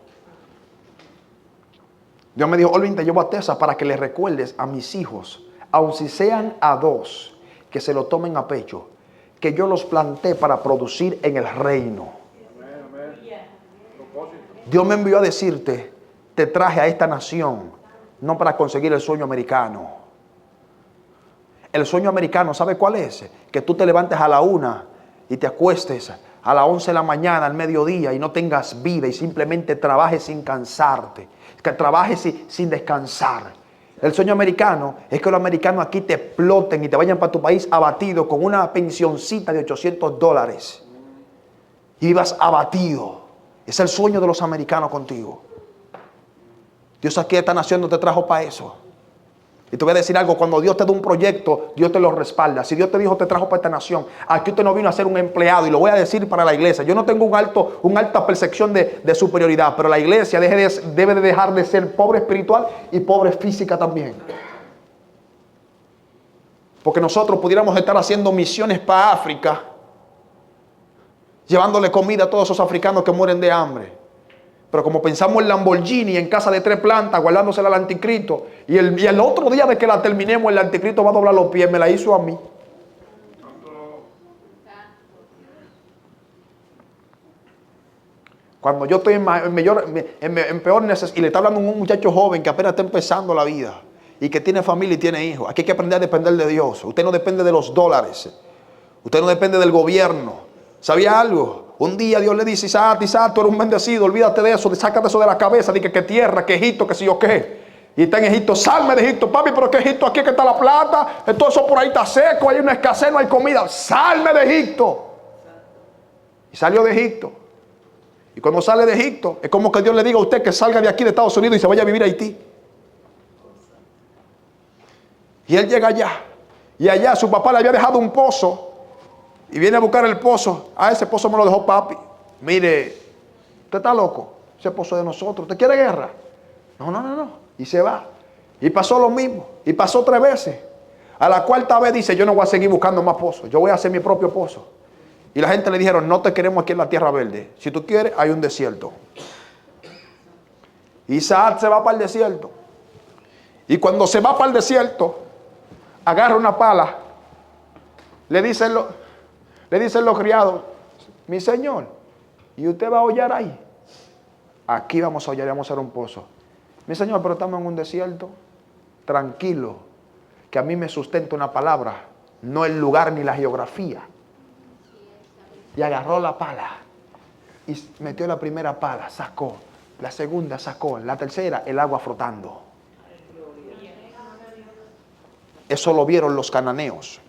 Dios me dijo, Olvin, te llevo a Texas para que le recuerdes a mis hijos, aun si sean a dos, que se lo tomen a pecho, que yo los planté para producir en el reino. Dios me envió a decirte, te traje a esta nación, no para conseguir el sueño americano. El sueño americano, ¿sabe cuál es? Que tú te levantes a la 1 y te acuestes a las 11 de la mañana, al mediodía, y no tengas vida y simplemente trabajes sin cansarte, que trabajes sin descansar. El sueño americano es que los americanos aquí te exploten y te vayan para tu país abatido con una pensioncita de $800 y vivas abatido. Es el sueño de los americanos contigo. Dios aquí a esta nación no te trajo para eso. Y te voy a decir algo, cuando Dios te da un proyecto, Dios te lo respalda. Si Dios te dijo, te trajo para esta nación, aquí usted no vino a ser un empleado, y lo voy a decir para la iglesia. Yo no tengo una alta percepción de superioridad, pero la iglesia debe de dejar de ser pobre espiritual y pobre física también. Porque nosotros pudiéramos estar haciendo misiones para África, llevándole comida a todos esos africanos que mueren de hambre. Pero como pensamos en Lamborghini, en casa de 3 plantas, guardándosela al anticristo, y el otro día de que la terminemos, el anticristo va a doblar los pies, me la hizo a mí. Cuando yo estoy en peor necesidad, y le está hablando a un muchacho joven que apenas está empezando la vida, y que tiene familia y tiene hijos, aquí hay que aprender a depender de Dios. Usted no depende de los dólares, usted no depende del gobierno. ¿Sabía algo? Un día Dios le dice, Isaac, tú eres un bendecido, olvídate de eso, sácate eso de la cabeza, di que tierra, que Egipto, que si yo qué. Y está en Egipto, salme de Egipto, papi, pero que Egipto, aquí que está la plata, todo eso por ahí está seco, hay una escasez, no hay comida, salme de Egipto. Y salió de Egipto. Y cuando sale de Egipto, es como que Dios le diga a usted que salga de aquí de Estados Unidos y se vaya a vivir a Haití. Y él llega allá, y allá su papá le había dejado un pozo, y viene a buscar el pozo. Ese pozo me lo dejó papi. Mire, usted está loco. Ese pozo es de nosotros. ¿Usted quiere guerra? No. Y se va. Y pasó lo mismo. Y pasó 3 veces. A la 4ª vez dice, yo no voy a seguir buscando más pozos. Yo voy a hacer mi propio pozo. Y la gente le dijeron, no te queremos aquí en la tierra verde. Si tú quieres, hay un desierto. Isaac se va para el desierto. Y cuando se va para el desierto, agarra una pala. Le dicen los criados, mi señor, ¿y usted va a hollar ahí? Aquí vamos a hollar y vamos a hacer un pozo. Mi señor, pero estamos en un desierto. Tranquilo, que a mí me sustenta una palabra, no el lugar ni la geografía. Y agarró la pala y metió la primera pala, sacó. La segunda sacó, la tercera, el agua frotando. Eso lo vieron los cananeos.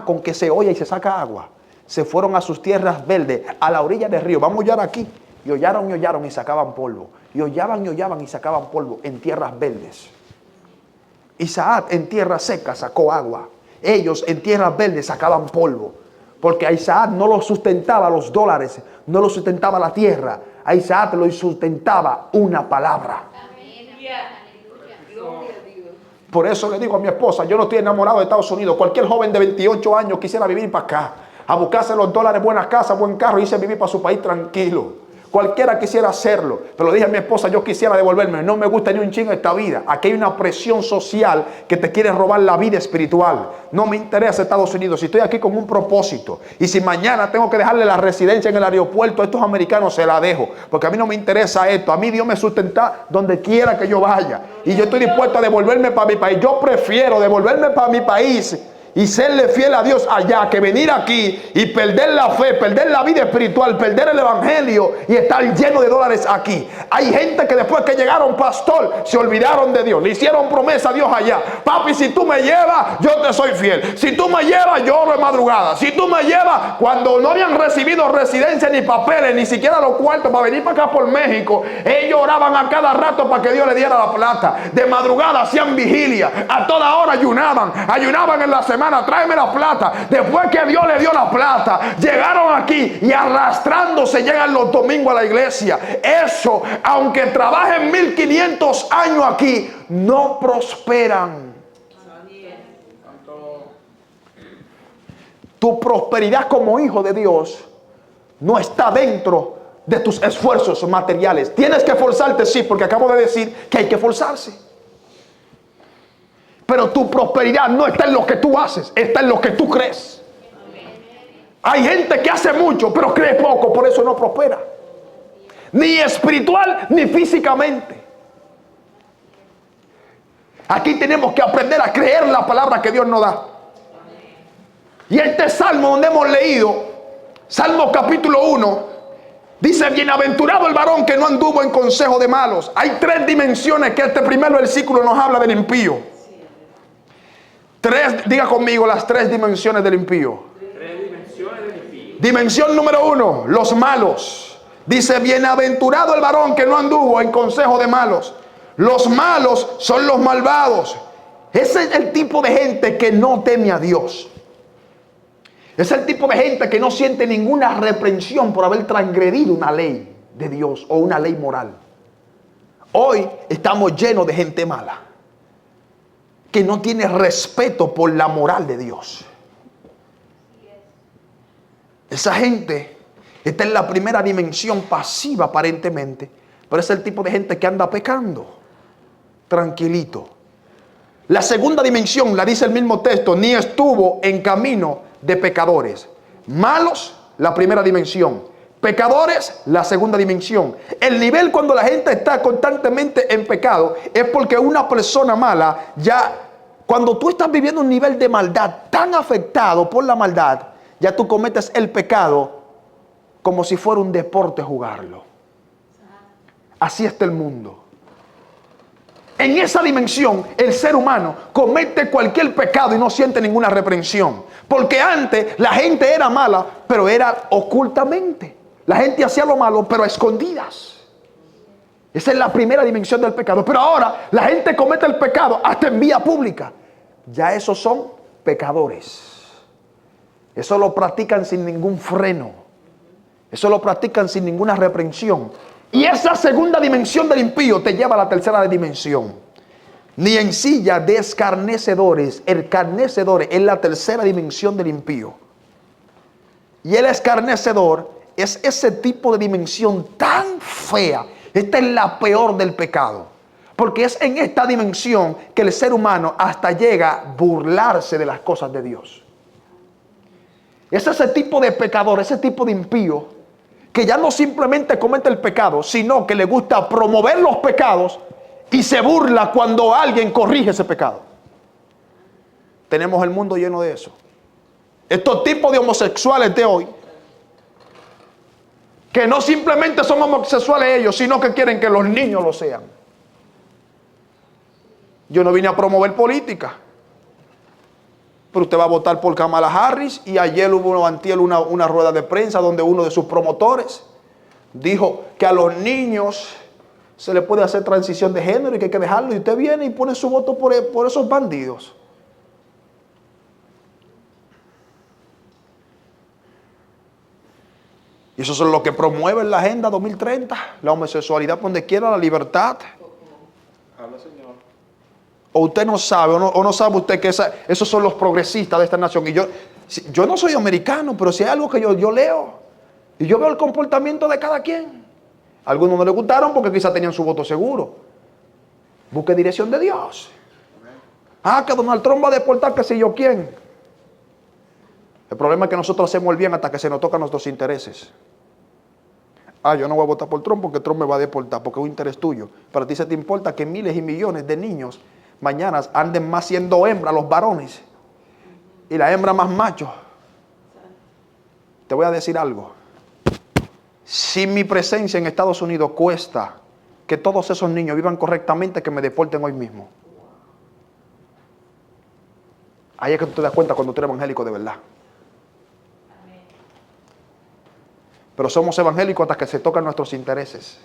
Con que se oye y se saca agua. Se fueron a sus tierras verdes, a la orilla del río. Vamos a hollar aquí. Y hollaron y sacaban polvo. Y hollaban y sacaban polvo en tierras verdes. Isaac en tierra seca sacó agua. Ellos en tierras verdes sacaban polvo. Porque a Isaac no lo sustentaba los dólares, no lo sustentaba la tierra. A Isaac lo sustentaba una palabra. Por eso le digo a mi esposa, yo no estoy enamorado de Estados Unidos. Cualquier joven de 28 años quisiera vivir para acá, a buscarse los dólares, buenas casas, buen carro, y irse a vivir para su país tranquilo. Cualquiera quisiera hacerlo, pero le dije a mi esposa, yo quisiera devolverme, no me gusta ni un chingo esta vida. Aquí hay una presión social que te quiere robar la vida espiritual. No me interesa Estados Unidos, si estoy aquí con un propósito, y si mañana tengo que dejarle la residencia en el aeropuerto a estos americanos, se la dejo, porque a mí no me interesa esto. A mí Dios me sustenta donde quiera que yo vaya, y yo estoy dispuesto a devolverme para mi país. Yo prefiero devolverme para mi país y serle fiel a Dios allá, que venir aquí y perder la fe, perder la vida espiritual, perder el evangelio y estar lleno de dólares aquí. Hay gente que después que llegaron, pastor, se olvidaron de Dios, le hicieron promesa a Dios allá. Papi, si tú me llevas, yo te soy fiel. Si tú me llevas, yo oro de madrugada. Si tú me llevas, cuando no habían recibido residencia ni papeles, ni siquiera los cuartos para venir para acá por México, ellos oraban a cada rato para que Dios le diera la plata. De madrugada hacían vigilia, a toda hora ayunaban en la semana. Tráeme la plata. Después que Dios le dio la plata, llegaron aquí y arrastrándose llegan los domingos a la iglesia. Eso, aunque trabajen 1500 años aquí, no prosperan. Tu prosperidad como hijo de Dios no está dentro de tus esfuerzos materiales. Tienes que esforzarte, sí, porque acabo de decir que hay que esforzarse. Pero tu prosperidad no está en lo que tú haces, está en lo que tú crees. Hay gente que hace mucho, pero cree poco, por eso no prospera. Ni espiritual, ni físicamente. Aquí tenemos que aprender a creer la palabra que Dios nos da. Y este salmo donde hemos leído, Salmo capítulo 1, dice: bienaventurado el varón que no anduvo en consejo de malos. Hay tres dimensiones que este primer versículo nos habla del impío. Diga conmigo las tres dimensiones del impío. Dimensión número 1, los malos. Dice: bienaventurado el varón que no anduvo en consejo de malos. Los malos son los malvados. Ese es el tipo de gente que no teme a Dios. Es el tipo de gente que no siente ninguna reprensión por haber transgredido una ley de Dios o una ley moral. Hoy estamos llenos de gente mala, que no tiene respeto por la moral de Dios. Esa gente está en la primera dimensión pasiva aparentemente, pero es el tipo de gente que anda pecando, tranquilito. La segunda dimensión, la dice el mismo texto, ni estuvo en camino de pecadores. Malos, la primera dimensión. Pecadores, la segunda dimensión. El nivel cuando la gente está constantemente en pecado es porque una persona mala ya, cuando tú estás viviendo un nivel de maldad tan afectado por la maldad, ya tú cometes el pecado como si fuera un deporte jugarlo. Así está el mundo. En esa dimensión, el ser humano comete cualquier pecado y no siente ninguna reprensión. Porque antes la gente era mala, pero era ocultamente. La gente hacía lo malo, pero a escondidas. Esa es la primera dimensión del pecado. Pero ahora la gente comete el pecado hasta en vía pública. Ya esos son pecadores. Eso lo practican sin ningún freno. Eso lo practican sin ninguna reprensión. Y esa segunda dimensión del impío te lleva a la tercera dimensión. Ni en silla de escarnecedores. El escarnecedor es la tercera dimensión del impío. Y el escarnecedor es ese tipo de dimensión tan fea. Esta es la peor del pecado. Porque es en esta dimensión que el ser humano hasta llega a burlarse de las cosas de Dios. Es ese tipo de pecador, ese tipo de impío, que ya no simplemente comete el pecado, sino que le gusta promover los pecados y se burla cuando alguien corrige ese pecado. Tenemos el mundo lleno de eso. Estos tipos de homosexuales de hoy, que no simplemente son homosexuales ellos, sino que quieren que los niños lo sean. Yo no vine a promover política, pero usted va a votar por Kamala Harris. Y ayer hubo una rueda de prensa donde uno de sus promotores dijo que a los niños se le puede hacer transición de género y que hay que dejarlo. Y usted viene y pone su voto por esos bandidos. Y eso es lo que promueve la Agenda 2030. La homosexualidad por donde quiera, la libertad. Habla, Señor. O usted no sabe, o no sabe usted que esos son los progresistas de esta nación. Y yo no soy americano, pero si hay algo que yo leo, y yo veo el comportamiento de cada quien. A algunos no les gustaron porque quizás tenían su voto seguro. Busque dirección de Dios. Que Donald Trump va a deportar que sé yo quién. El problema es que nosotros hacemos el bien hasta que se nos tocan nuestros intereses. Yo no voy a votar por Trump porque Trump me va a deportar, porque es un interés tuyo. Pero a ti se te importa que miles y millones de niños mañana anden más siendo hembras los varones y la hembra más macho. Te voy a decir algo. Si mi presencia en Estados Unidos cuesta que todos esos niños vivan correctamente, que me deporten hoy mismo. Ahí es que tú te das cuenta cuando tú eres evangélico de verdad. Pero somos evangélicos hasta que se tocan nuestros intereses.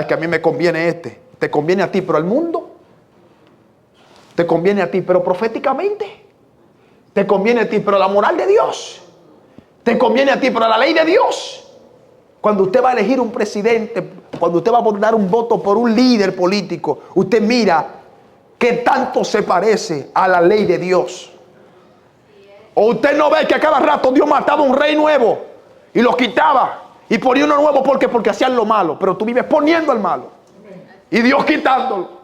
Que a mí me conviene te conviene a ti, pero al mundo te conviene a ti, pero proféticamente te conviene a ti, pero la moral de Dios te conviene a ti, pero la ley de Dios. Cuando usted va a elegir un presidente, cuando usted va a dar un voto por un líder político, usted mira qué tanto se parece a la ley de Dios. O usted no ve que a cada rato Dios mataba un rey nuevo y lo quitaba y ponía uno nuevo porque hacían lo malo, pero tú vives poniendo el malo y Dios quitándolo.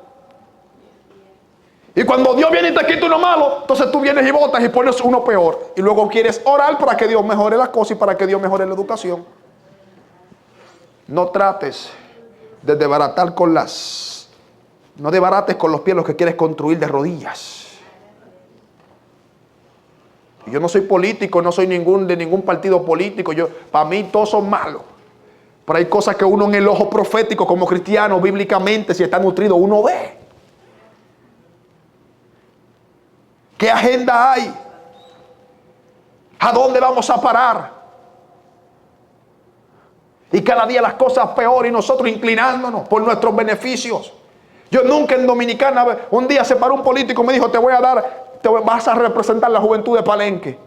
Y cuando Dios viene y te quita uno malo, entonces tú vienes y votas y pones uno peor, y luego quieres orar para que Dios mejore las cosas y para que Dios mejore la educación. No trates de desbaratar no desbarates con los pies lo que quieres construir de rodillas. Yo no soy político, no soy de ningún partido político. Para mí todos son malos. Pero hay cosas que uno en el ojo profético como cristiano, bíblicamente, si está nutrido, uno ve. ¿Qué agenda hay? ¿A dónde vamos a parar? Y cada día las cosas peor y nosotros inclinándonos por nuestros beneficios. Yo nunca en Dominicana, un día se paró un político y me dijo, vas a representar la juventud de Palenque.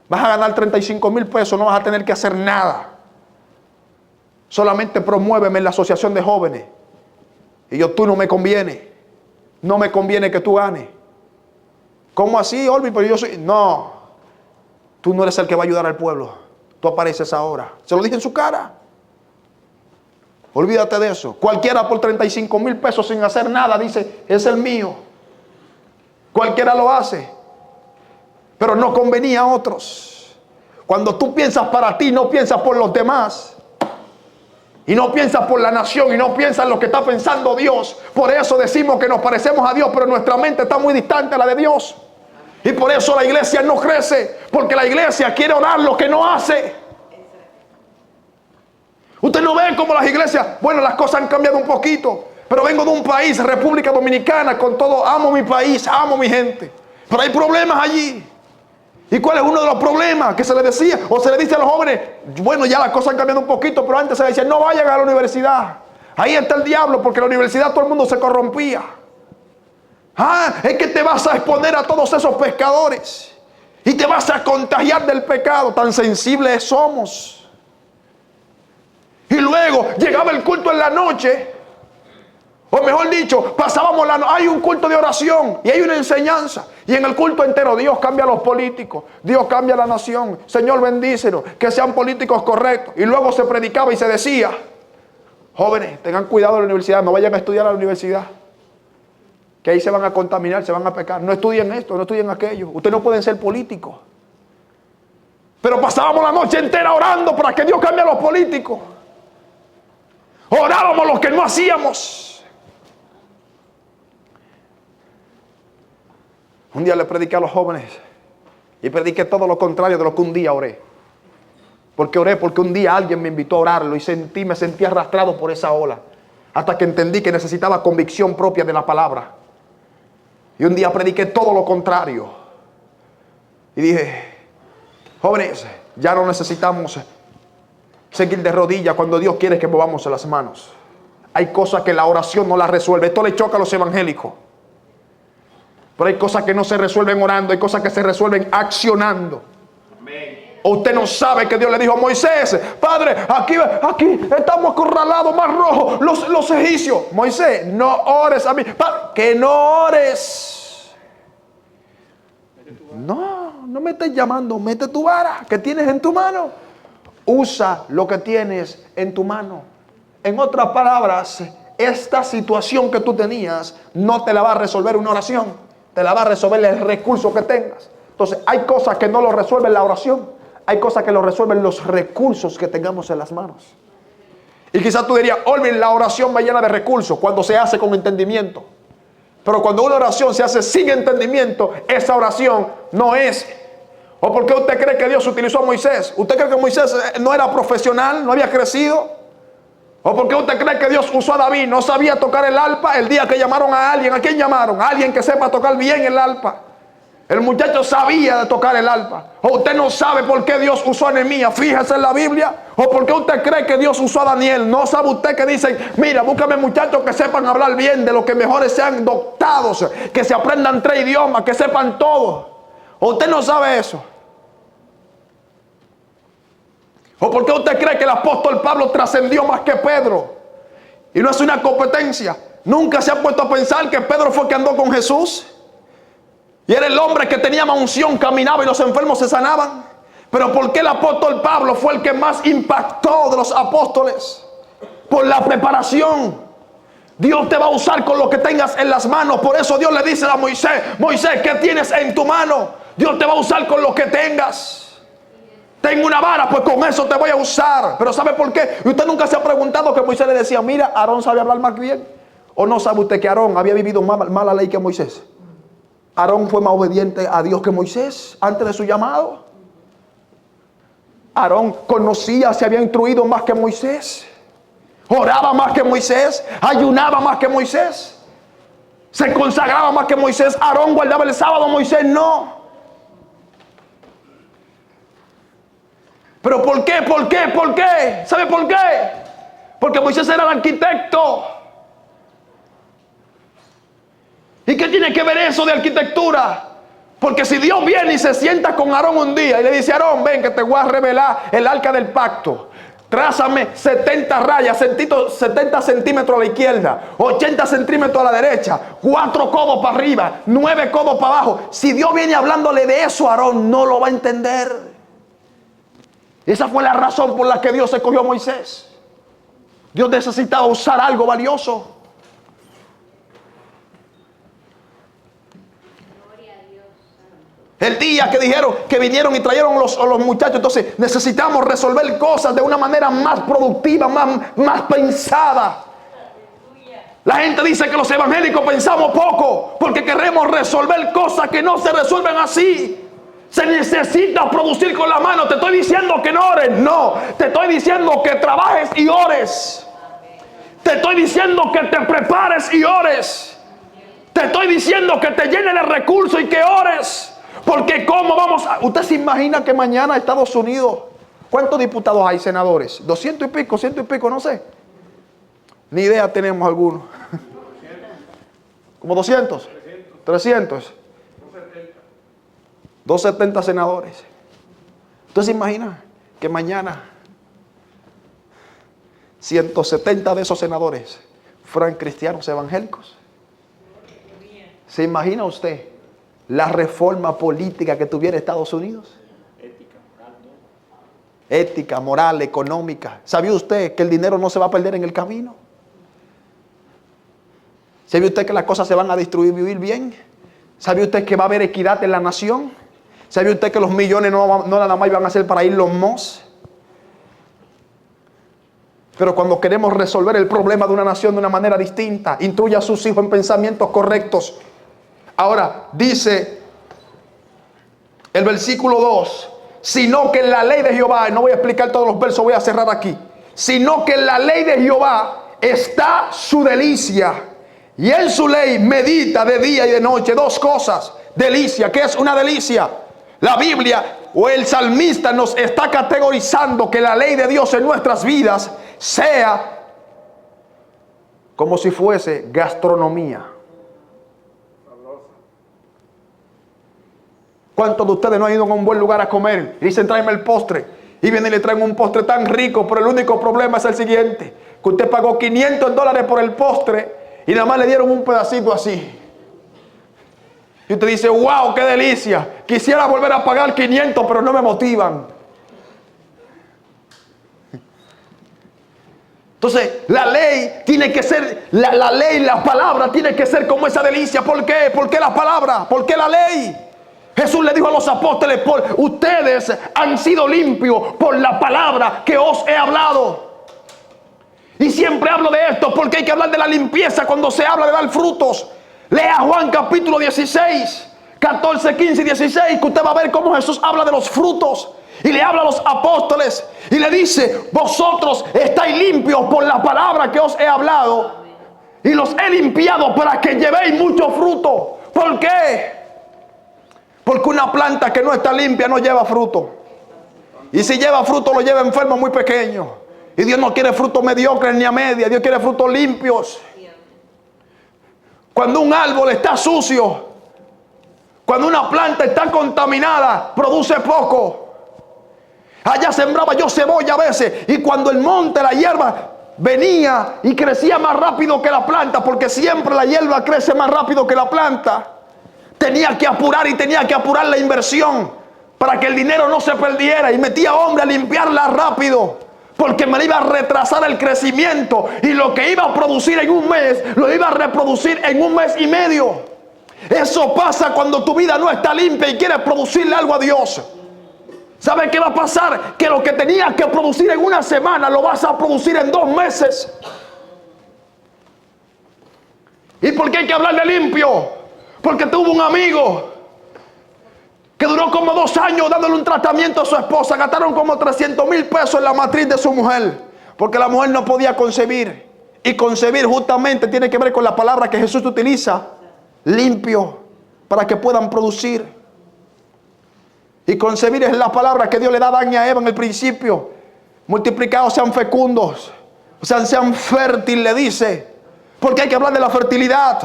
Vas a ganar 35,000 pesos, no vas a tener que hacer nada. Solamente promuéveme en la asociación de jóvenes. Y tú no me conviene. No me conviene que tú ganes. ¿Cómo así, Olvi? Pero yo soy... No. Tú no eres el que va a ayudar al pueblo. Tú apareces ahora. Se lo dije en su cara. Olvídate de eso. Cualquiera por 35,000 pesos sin hacer nada dice, es el mío. Cualquiera lo hace. Pero no convenía a otros. Cuando tú piensas para ti, no piensas por los demás. Y no piensas por la nación y no piensas en lo que está pensando Dios. Por eso decimos que nos parecemos a Dios, pero nuestra mente está muy distante a la de Dios. Y por eso la iglesia no crece, porque la iglesia quiere orar lo que no hace. Usted no ve cómo las iglesias, bueno, las cosas han cambiado un poquito, pero vengo de un país, República Dominicana, con todo, amo mi país, amo mi gente. Pero hay problemas allí. ¿Y cuál es uno de los problemas que se le decía o se le dice a los jóvenes? Bueno, ya las cosas han cambiado un poquito, pero antes se decía, no vayan a la universidad. Ahí está el diablo, porque en la universidad todo el mundo se corrompía. Es que te vas a exponer a todos esos pescadores y te vas a contagiar del pecado. Tan sensibles somos. Y luego llegaba el culto en la noche, o mejor dicho, pasábamos hay un culto de oración y hay una enseñanza. Y en el culto entero Dios cambia a los políticos, Dios cambia a la nación. Señor, bendícenos, que sean políticos correctos. Y luego se predicaba y se decía, jóvenes, tengan cuidado en la universidad, no vayan a estudiar a la universidad, que ahí se van a contaminar, se van a pecar. No estudien esto, no estudien aquello. Ustedes no pueden ser políticos. Pero pasábamos la noche entera orando para que Dios cambie a los políticos. Orábamos lo que no hacíamos. Un día le prediqué a los jóvenes y prediqué todo lo contrario de lo que un día oré. Porque oré porque un día alguien me invitó a orarlo y me sentí arrastrado por esa ola. Hasta que entendí que necesitaba convicción propia de la palabra. Y un día prediqué todo lo contrario. Y dije, jóvenes, ya no necesitamos seguir de rodillas cuando Dios quiere que movamos las manos. Hay cosas que la oración no las resuelve. Esto le choca a los evangélicos. Pero hay cosas que no se resuelven orando, hay cosas que se resuelven accionando. Amén. ¿O usted no sabe que Dios le dijo a Moisés, Padre, aquí estamos acorralados, mar rojo, los egipcios? Moisés, no ores a mí. Que no ores. No me estés llamando, mete tu vara que tienes en tu mano. Usa lo que tienes en tu mano. En otras palabras, esta situación que tú tenías no te la va a resolver una oración, te la va a resolver el recurso que tengas. Entonces, hay cosas que no lo resuelven la oración. Hay cosas que lo resuelven los recursos que tengamos en las manos. Y quizás tú dirías, Olvin, la oración va llena de recursos cuando se hace con entendimiento. Pero cuando una oración se hace sin entendimiento, esa oración no es. ¿O por qué usted cree que Dios utilizó a Moisés? ¿Usted cree que Moisés no era profesional, no había crecido? ¿O por qué usted cree que Dios usó a David? ¿No sabía tocar el arpa el día que llamaron a alguien? ¿A quién llamaron? A alguien que sepa tocar bien el arpa. El muchacho sabía de tocar el arpa. ¿O usted no sabe por qué Dios usó a Nehemías? Fíjese en la Biblia. ¿O por qué usted cree que Dios usó a Daniel? ¿No sabe usted que dicen, mira, búscame muchachos que sepan hablar bien, de los que mejores sean doctados, que se aprendan 3 idiomas, que sepan todo? ¿O usted no sabe eso? ¿O por qué usted cree que el apóstol Pablo trascendió más que Pedro? Y no es una competencia. ¿Nunca se ha puesto a pensar que Pedro fue el que andó con Jesús? Y era el hombre que tenía más unción, caminaba y los enfermos se sanaban. Pero ¿por qué el apóstol Pablo fue el que más impactó de los apóstoles? Por la preparación. Dios te va a usar con lo que tengas en las manos. Por eso Dios le dice a Moisés, Moisés, ¿qué tienes en tu mano? Dios te va a usar con lo que tengas. Tengo una vara, pues con eso te voy a usar. Pero ¿sabe por qué? Y usted nunca se ha preguntado que Moisés le decía, mira, Aarón sabe hablar más bien. ¿O no sabe usted que Aarón había vivido más la ley que Moisés? Aarón fue más obediente a Dios que Moisés antes de su llamado. Aarón conocía, se había instruido más que Moisés. Oraba más que Moisés. Ayunaba más que Moisés. Se consagraba más que Moisés. Aarón guardaba el sábado, Moisés no. ¿Pero por qué? ¿Por qué? ¿Por qué? ¿Sabe por qué? Porque Moisés era el arquitecto. ¿Y qué tiene que ver eso de arquitectura? Porque si Dios viene y se sienta con Aarón un día y le dice, Aarón, ven que te voy a revelar el arca del pacto. Trázame 70 rayas, 70 centímetros a la izquierda, 80 centímetros a la derecha, 4 codos para arriba, 9 codos para abajo. Si Dios viene hablándole de eso a Aarón, no lo va a entender. Esa fue la razón por la que Dios escogió a Moisés. Dios necesitaba usar algo valioso. El día que dijeron que vinieron y trajeron los muchachos, entonces necesitamos resolver cosas de una manera más productiva, más pensada. La gente dice que los evangélicos pensamos poco porque queremos resolver cosas que no se resuelven así. Se necesita producir con la mano. Te estoy diciendo que no ores, no. Te estoy diciendo que trabajes y ores. Te estoy diciendo que te prepares y ores. Te estoy diciendo que te llene de recursos y que ores. Porque ¿cómo vamos a...? ¿Usted se imagina que mañana Estados Unidos, cuántos diputados hay, senadores? 200 y pico, 100 y pico, no sé. Ni idea tenemos algunos. ¿Como 200? 300. 270 senadores. ¿Usted se imagina que mañana 170 de esos senadores fueran cristianos evangélicos? ¿Se imagina usted la reforma política que tuviera Estados Unidos? Ética, moral, económica. ¿Sabía usted que el dinero no se va a perder en el camino? ¿Sabía usted que las cosas se van a distribuir bien? ¿Sabía usted que va a haber equidad en la nación? ¿Sabía usted que los millones no nada más van a ser para Elon Musk? Pero cuando queremos resolver el problema de una nación de una manera distinta, instruya a sus hijos en pensamientos correctos. Ahora, dice el versículo 2, sino que en la ley de Jehová, no voy a explicar todos los versos, voy a cerrar aquí. Sino que en la ley de Jehová está su delicia, y en su ley medita de día y de noche. 2 cosas. Delicia, ¿qué es una delicia? La Biblia o el salmista nos está categorizando que la ley de Dios en nuestras vidas sea como si fuese gastronomía. ¿Cuántos de ustedes no han ido a un buen lugar a comer y dicen tráeme el postre? Y vienen y le traen un postre tan rico, pero el único problema es el siguiente, que usted pagó $500 por el postre y nada más le dieron un pedacito así. Y usted dice, wow, qué delicia, quisiera volver a pagar 500, pero no me motivan. Entonces, la ley tiene que ser, la ley, la palabra tiene que ser como esa delicia. ¿Por qué? ¿Por qué la palabra? ¿Por qué la ley? Jesús le dijo a los apóstoles, ustedes han sido limpios por la palabra que os he hablado. Y siempre hablo de esto porque hay que hablar de la limpieza cuando se habla de dar frutos. Lea Juan capítulo 16, 14, 15 y 16, que usted va a ver cómo Jesús habla de los frutos. Y le habla a los apóstoles y le dice, vosotros estáis limpios por la palabra que os he hablado. Y los he limpiado para que llevéis mucho fruto. ¿Por qué? Porque una planta que no está limpia no lleva fruto. Y si lleva fruto lo lleva enfermo muy pequeño. Y Dios no quiere frutos mediocres ni a media. Dios quiere frutos limpios. Cuando un árbol está sucio, cuando una planta está contaminada, produce poco. Allá sembraba yo cebolla a veces, y cuando el monte, la hierba venía y crecía más rápido que la planta, porque siempre la hierba crece más rápido que la planta, tenía que apurar y tenía que apurar la inversión para que el dinero no se perdiera, y metía hombre a limpiarla rápido, porque me iba a retrasar el crecimiento, y lo que iba a producir en un mes lo iba a reproducir en un mes y medio. Eso pasa cuando tu vida no está limpia y quieres producirle algo a Dios. ¿Sabe qué va a pasar? Que lo que tenías que producir en una semana lo vas a producir en 2 meses. ¿Y por qué hay que hablar de limpio? Porque tuvo un amigo que duró como 2 años dándole un tratamiento a su esposa. Gastaron como 300,000 pesos en la matriz de su mujer, porque la mujer no podía concebir. Y concebir justamente tiene que ver con la palabra que Jesús utiliza, limpio, para que puedan producir. Y concebir es la palabra que Dios le da a Adán y a Eva en el principio. Multiplicados sean fecundos, o sea, sean fértiles, le dice. Porque hay que hablar de la fertilidad.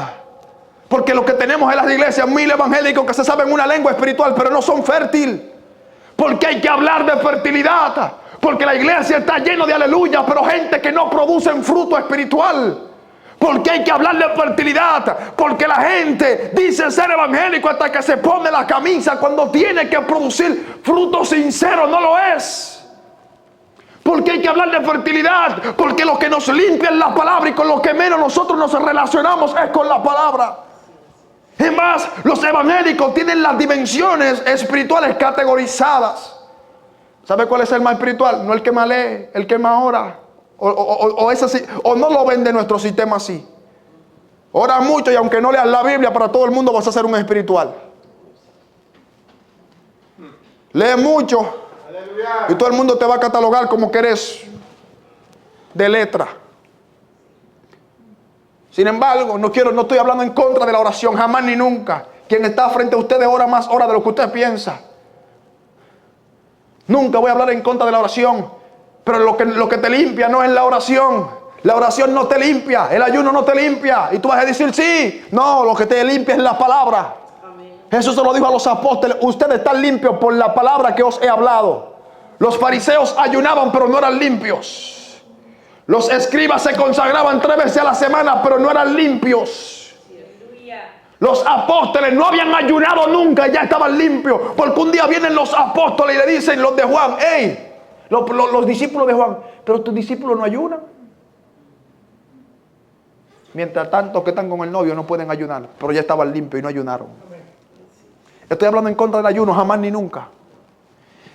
Porque lo que tenemos en las iglesias, 1000 evangélicos que se saben una lengua espiritual, pero no son fértiles. Porque hay que hablar de fertilidad. Porque la iglesia está llena de aleluya, pero gente que no producen fruto espiritual. Porque hay que hablar de fertilidad. Porque la gente dice ser evangélico hasta que se pone la camisa, cuando tiene que producir fruto sincero no lo es. Porque hay que hablar de fertilidad. Porque lo que nos limpia es la palabra, y con lo que menos nosotros nos relacionamos es con la palabra. Es más, los evangélicos tienen las dimensiones espirituales categorizadas. ¿Sabe cuál es el más espiritual? No el que más lee, el que más ora. O no lo ven de nuestro sistema así. Ora mucho y aunque no leas la Biblia, para todo el mundo vas a ser un espiritual. Lee mucho. Aleluya. Y todo el mundo te va a catalogar como que eres de letra. Sin embargo, no estoy hablando en contra de la oración, jamás ni nunca. Quien está frente a ustedes ora más hora de lo que usted piensa. Nunca voy a hablar en contra de la oración. Pero lo que te limpia no es la oración. La oración no te limpia. El ayuno no te limpia. Y tú vas a decir sí. No, lo que te limpia es la palabra. Amén. Jesús se lo dijo a los apóstoles. Ustedes están limpios por la palabra que os he hablado. Los fariseos ayunaban pero no eran limpios. Los escribas se consagraban 3 veces a la semana pero no eran limpios. Los apóstoles no habían ayunado nunca y ya estaban limpios. Porque un día vienen los apóstoles y le dicen los de Juan, hey, los discípulos de Juan, pero tus discípulos no ayunan. Mientras tanto que están con el novio no pueden ayunar, pero ya estaban limpios y no ayunaron. Estoy hablando en contra del ayuno, jamás ni nunca.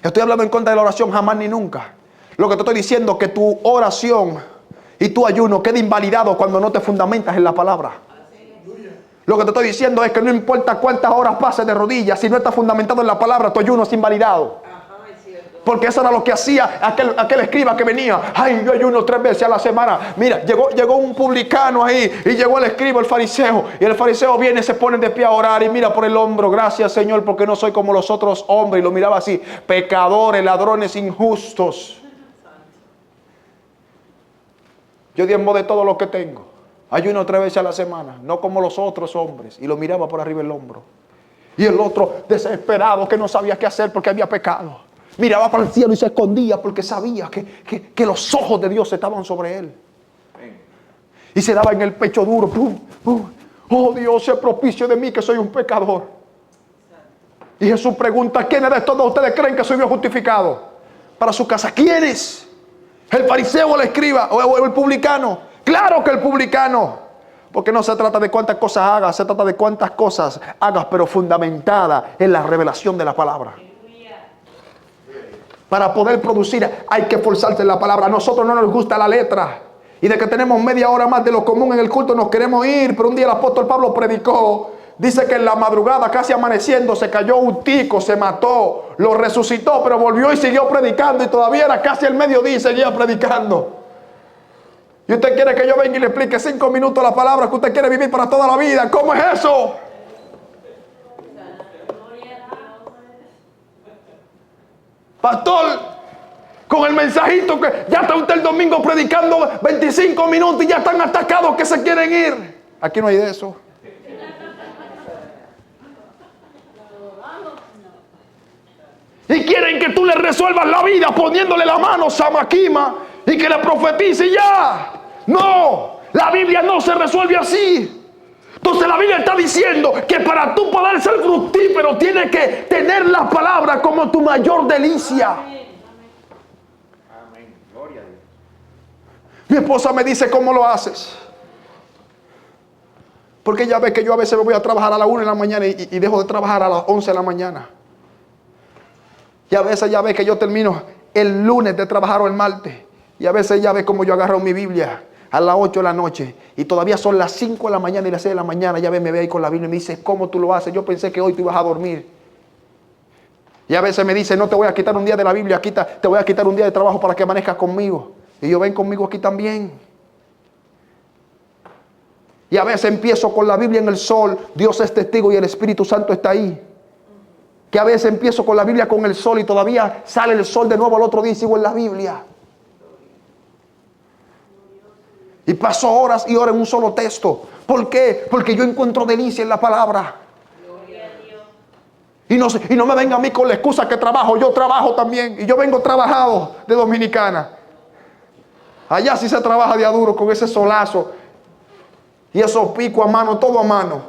Estoy hablando en contra de la oración, jamás ni nunca. Lo que te estoy diciendo es que tu oración y tu ayuno queda invalidado cuando no te fundamentas en la palabra. Lo que te estoy diciendo es que no importa cuántas horas pases de rodillas, si no estás fundamentado en la palabra, tu ayuno es invalidado. Porque eso era lo que hacía aquel escriba que venía. Ay, yo ayuno 3 veces a la semana. Mira, llegó un publicano ahí y llegó el escriba, el fariseo. Y el fariseo viene y se pone de pie a orar y mira por el hombro. Gracias, Señor, porque no soy como los otros hombres. Y lo miraba así. Pecadores, ladrones, injustos. Yo diezmo de todo lo que tengo. Ayuno 3 veces a la semana. No como los otros hombres. Y lo miraba por arriba el hombro. Y el otro desesperado que no sabía qué hacer porque había pecado. Miraba para el cielo y se escondía porque sabía que los ojos de Dios estaban sobre él. Y se daba en el pecho duro. ¡Pum! ¡Pum! Oh Dios, sé propicio de mí que soy un pecador. Y Jesús pregunta, ¿quiénes de estos dos ustedes creen que soy yo justificado? Para su casa, ¿quiénes? ¿El fariseo o el escriba o el publicano? Claro que el publicano. Porque no se trata de cuántas cosas hagas, se trata de cuántas cosas hagas, pero fundamentada en la revelación de la palabra. Para poder producir hay que esforzarse en la palabra. A nosotros no nos gusta la letra. Y de que tenemos media hora más de lo común en el culto nos queremos ir. Pero un día el apóstol Pablo predicó. Dice que en la madrugada, casi amaneciendo, se cayó un tico, se mató, lo resucitó, pero volvió y siguió predicando. Y todavía era casi el mediodía y seguía predicando. Y usted quiere que yo venga y le explique 5 minutos la palabra que usted quiere vivir para toda la vida. ¿Cómo es eso? Pastor, con el mensajito que ya está usted el domingo predicando 25 minutos y ya están atacados que se quieren ir. Aquí no hay de eso. Y quieren que tú le resuelvas la vida poniéndole la mano Samaquima y que le profetice y ya. No, la Biblia no se resuelve así. Entonces la Biblia está diciendo que para tú poder ser fructífero tienes que tener la palabra como tu mayor delicia. Amén. Gloria a Dios. Mi esposa me dice, ¿cómo lo haces? Porque ella ve que yo a veces me voy a trabajar a la 1 de la mañana y dejo de trabajar a las 11 de la mañana. Y a veces ella ve que yo termino el lunes de trabajar o el martes. Y a veces ella ve como yo agarro mi Biblia a las 8 de la noche. Y todavía son las 5 de la mañana y las 6 de la mañana. Ella me ve ahí con la Biblia y me dice, ¿cómo tú lo haces? Yo pensé que hoy tú ibas a dormir. Y a veces me dice, no te voy a quitar un día de la Biblia, te voy a quitar un día de trabajo para que amanezcas conmigo. Y yo, ven conmigo aquí también. Y a veces empiezo con la Biblia en el sol. Dios es testigo y el Espíritu Santo está ahí. Que a veces empiezo con la Biblia con el sol y todavía sale el sol de nuevo al otro día y sigo en la Biblia. Y paso horas y horas en un solo texto. ¿Por qué? Porque yo encuentro delicia en la palabra. Y no me venga a mí con la excusa que trabajo. Yo trabajo también. Y yo vengo trabajado de Dominicana. Allá sí se trabaja de a duro con ese solazo. Y esos picos a mano, todo a mano.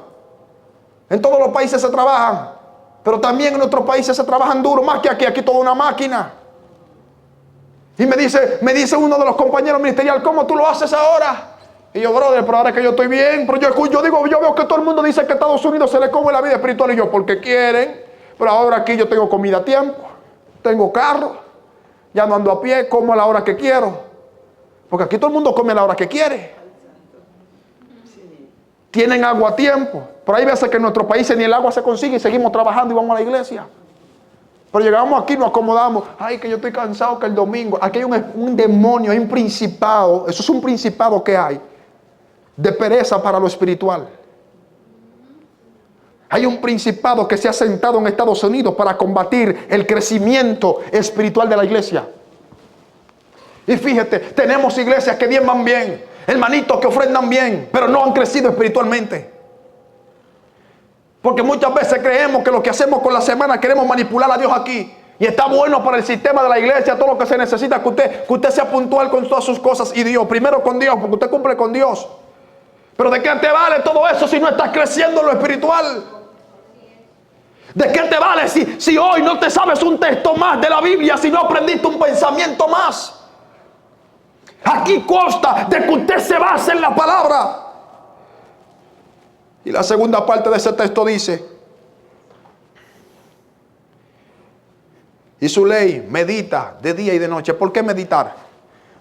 En todos los países se trabajan. Pero también en otros países se trabajan duro, más que aquí. Aquí toda una máquina. Y me dice uno de los compañeros ministeriales, ¿cómo tú lo haces ahora? Y yo, brother, pero ahora que yo estoy bien. Pero yo veo que todo el mundo dice que a Estados Unidos se le come la vida espiritual. Y yo, porque quieren. Pero ahora aquí yo tengo comida a tiempo. Tengo carro. Ya no ando a pie, como a la hora que quiero. Porque aquí todo el mundo come a la hora que quiere. Tienen agua a tiempo. Pero hay veces que en nuestros países ni el agua se consigue y seguimos trabajando y vamos a la iglesia. Pero llegamos aquí, nos acomodamos. Ay, que yo estoy cansado que el domingo. Aquí hay un demonio, hay un principado. Eso es un principado que hay. De pereza para lo espiritual. Hay un principado que se ha sentado en Estados Unidos para combatir el crecimiento espiritual de la iglesia. Y fíjate, tenemos iglesias que bien van bien. Hermanitos que ofrendan bien, pero no han crecido espiritualmente. Porque muchas veces creemos que lo que hacemos con la semana queremos manipular a Dios aquí. Y está bueno para el sistema de la iglesia, todo lo que se necesita, que usted sea puntual con todas sus cosas. Y Dios, primero con Dios, porque usted cumple con Dios. Pero ¿de qué te vale todo eso si no estás creciendo en lo espiritual? ¿De qué te vale si hoy no te sabes un texto más de la Biblia, si no aprendiste un pensamiento más? Aquí consta de que usted se basa en la palabra. Y la segunda parte de ese texto dice: y su ley medita de día y de noche. ¿Por qué meditar?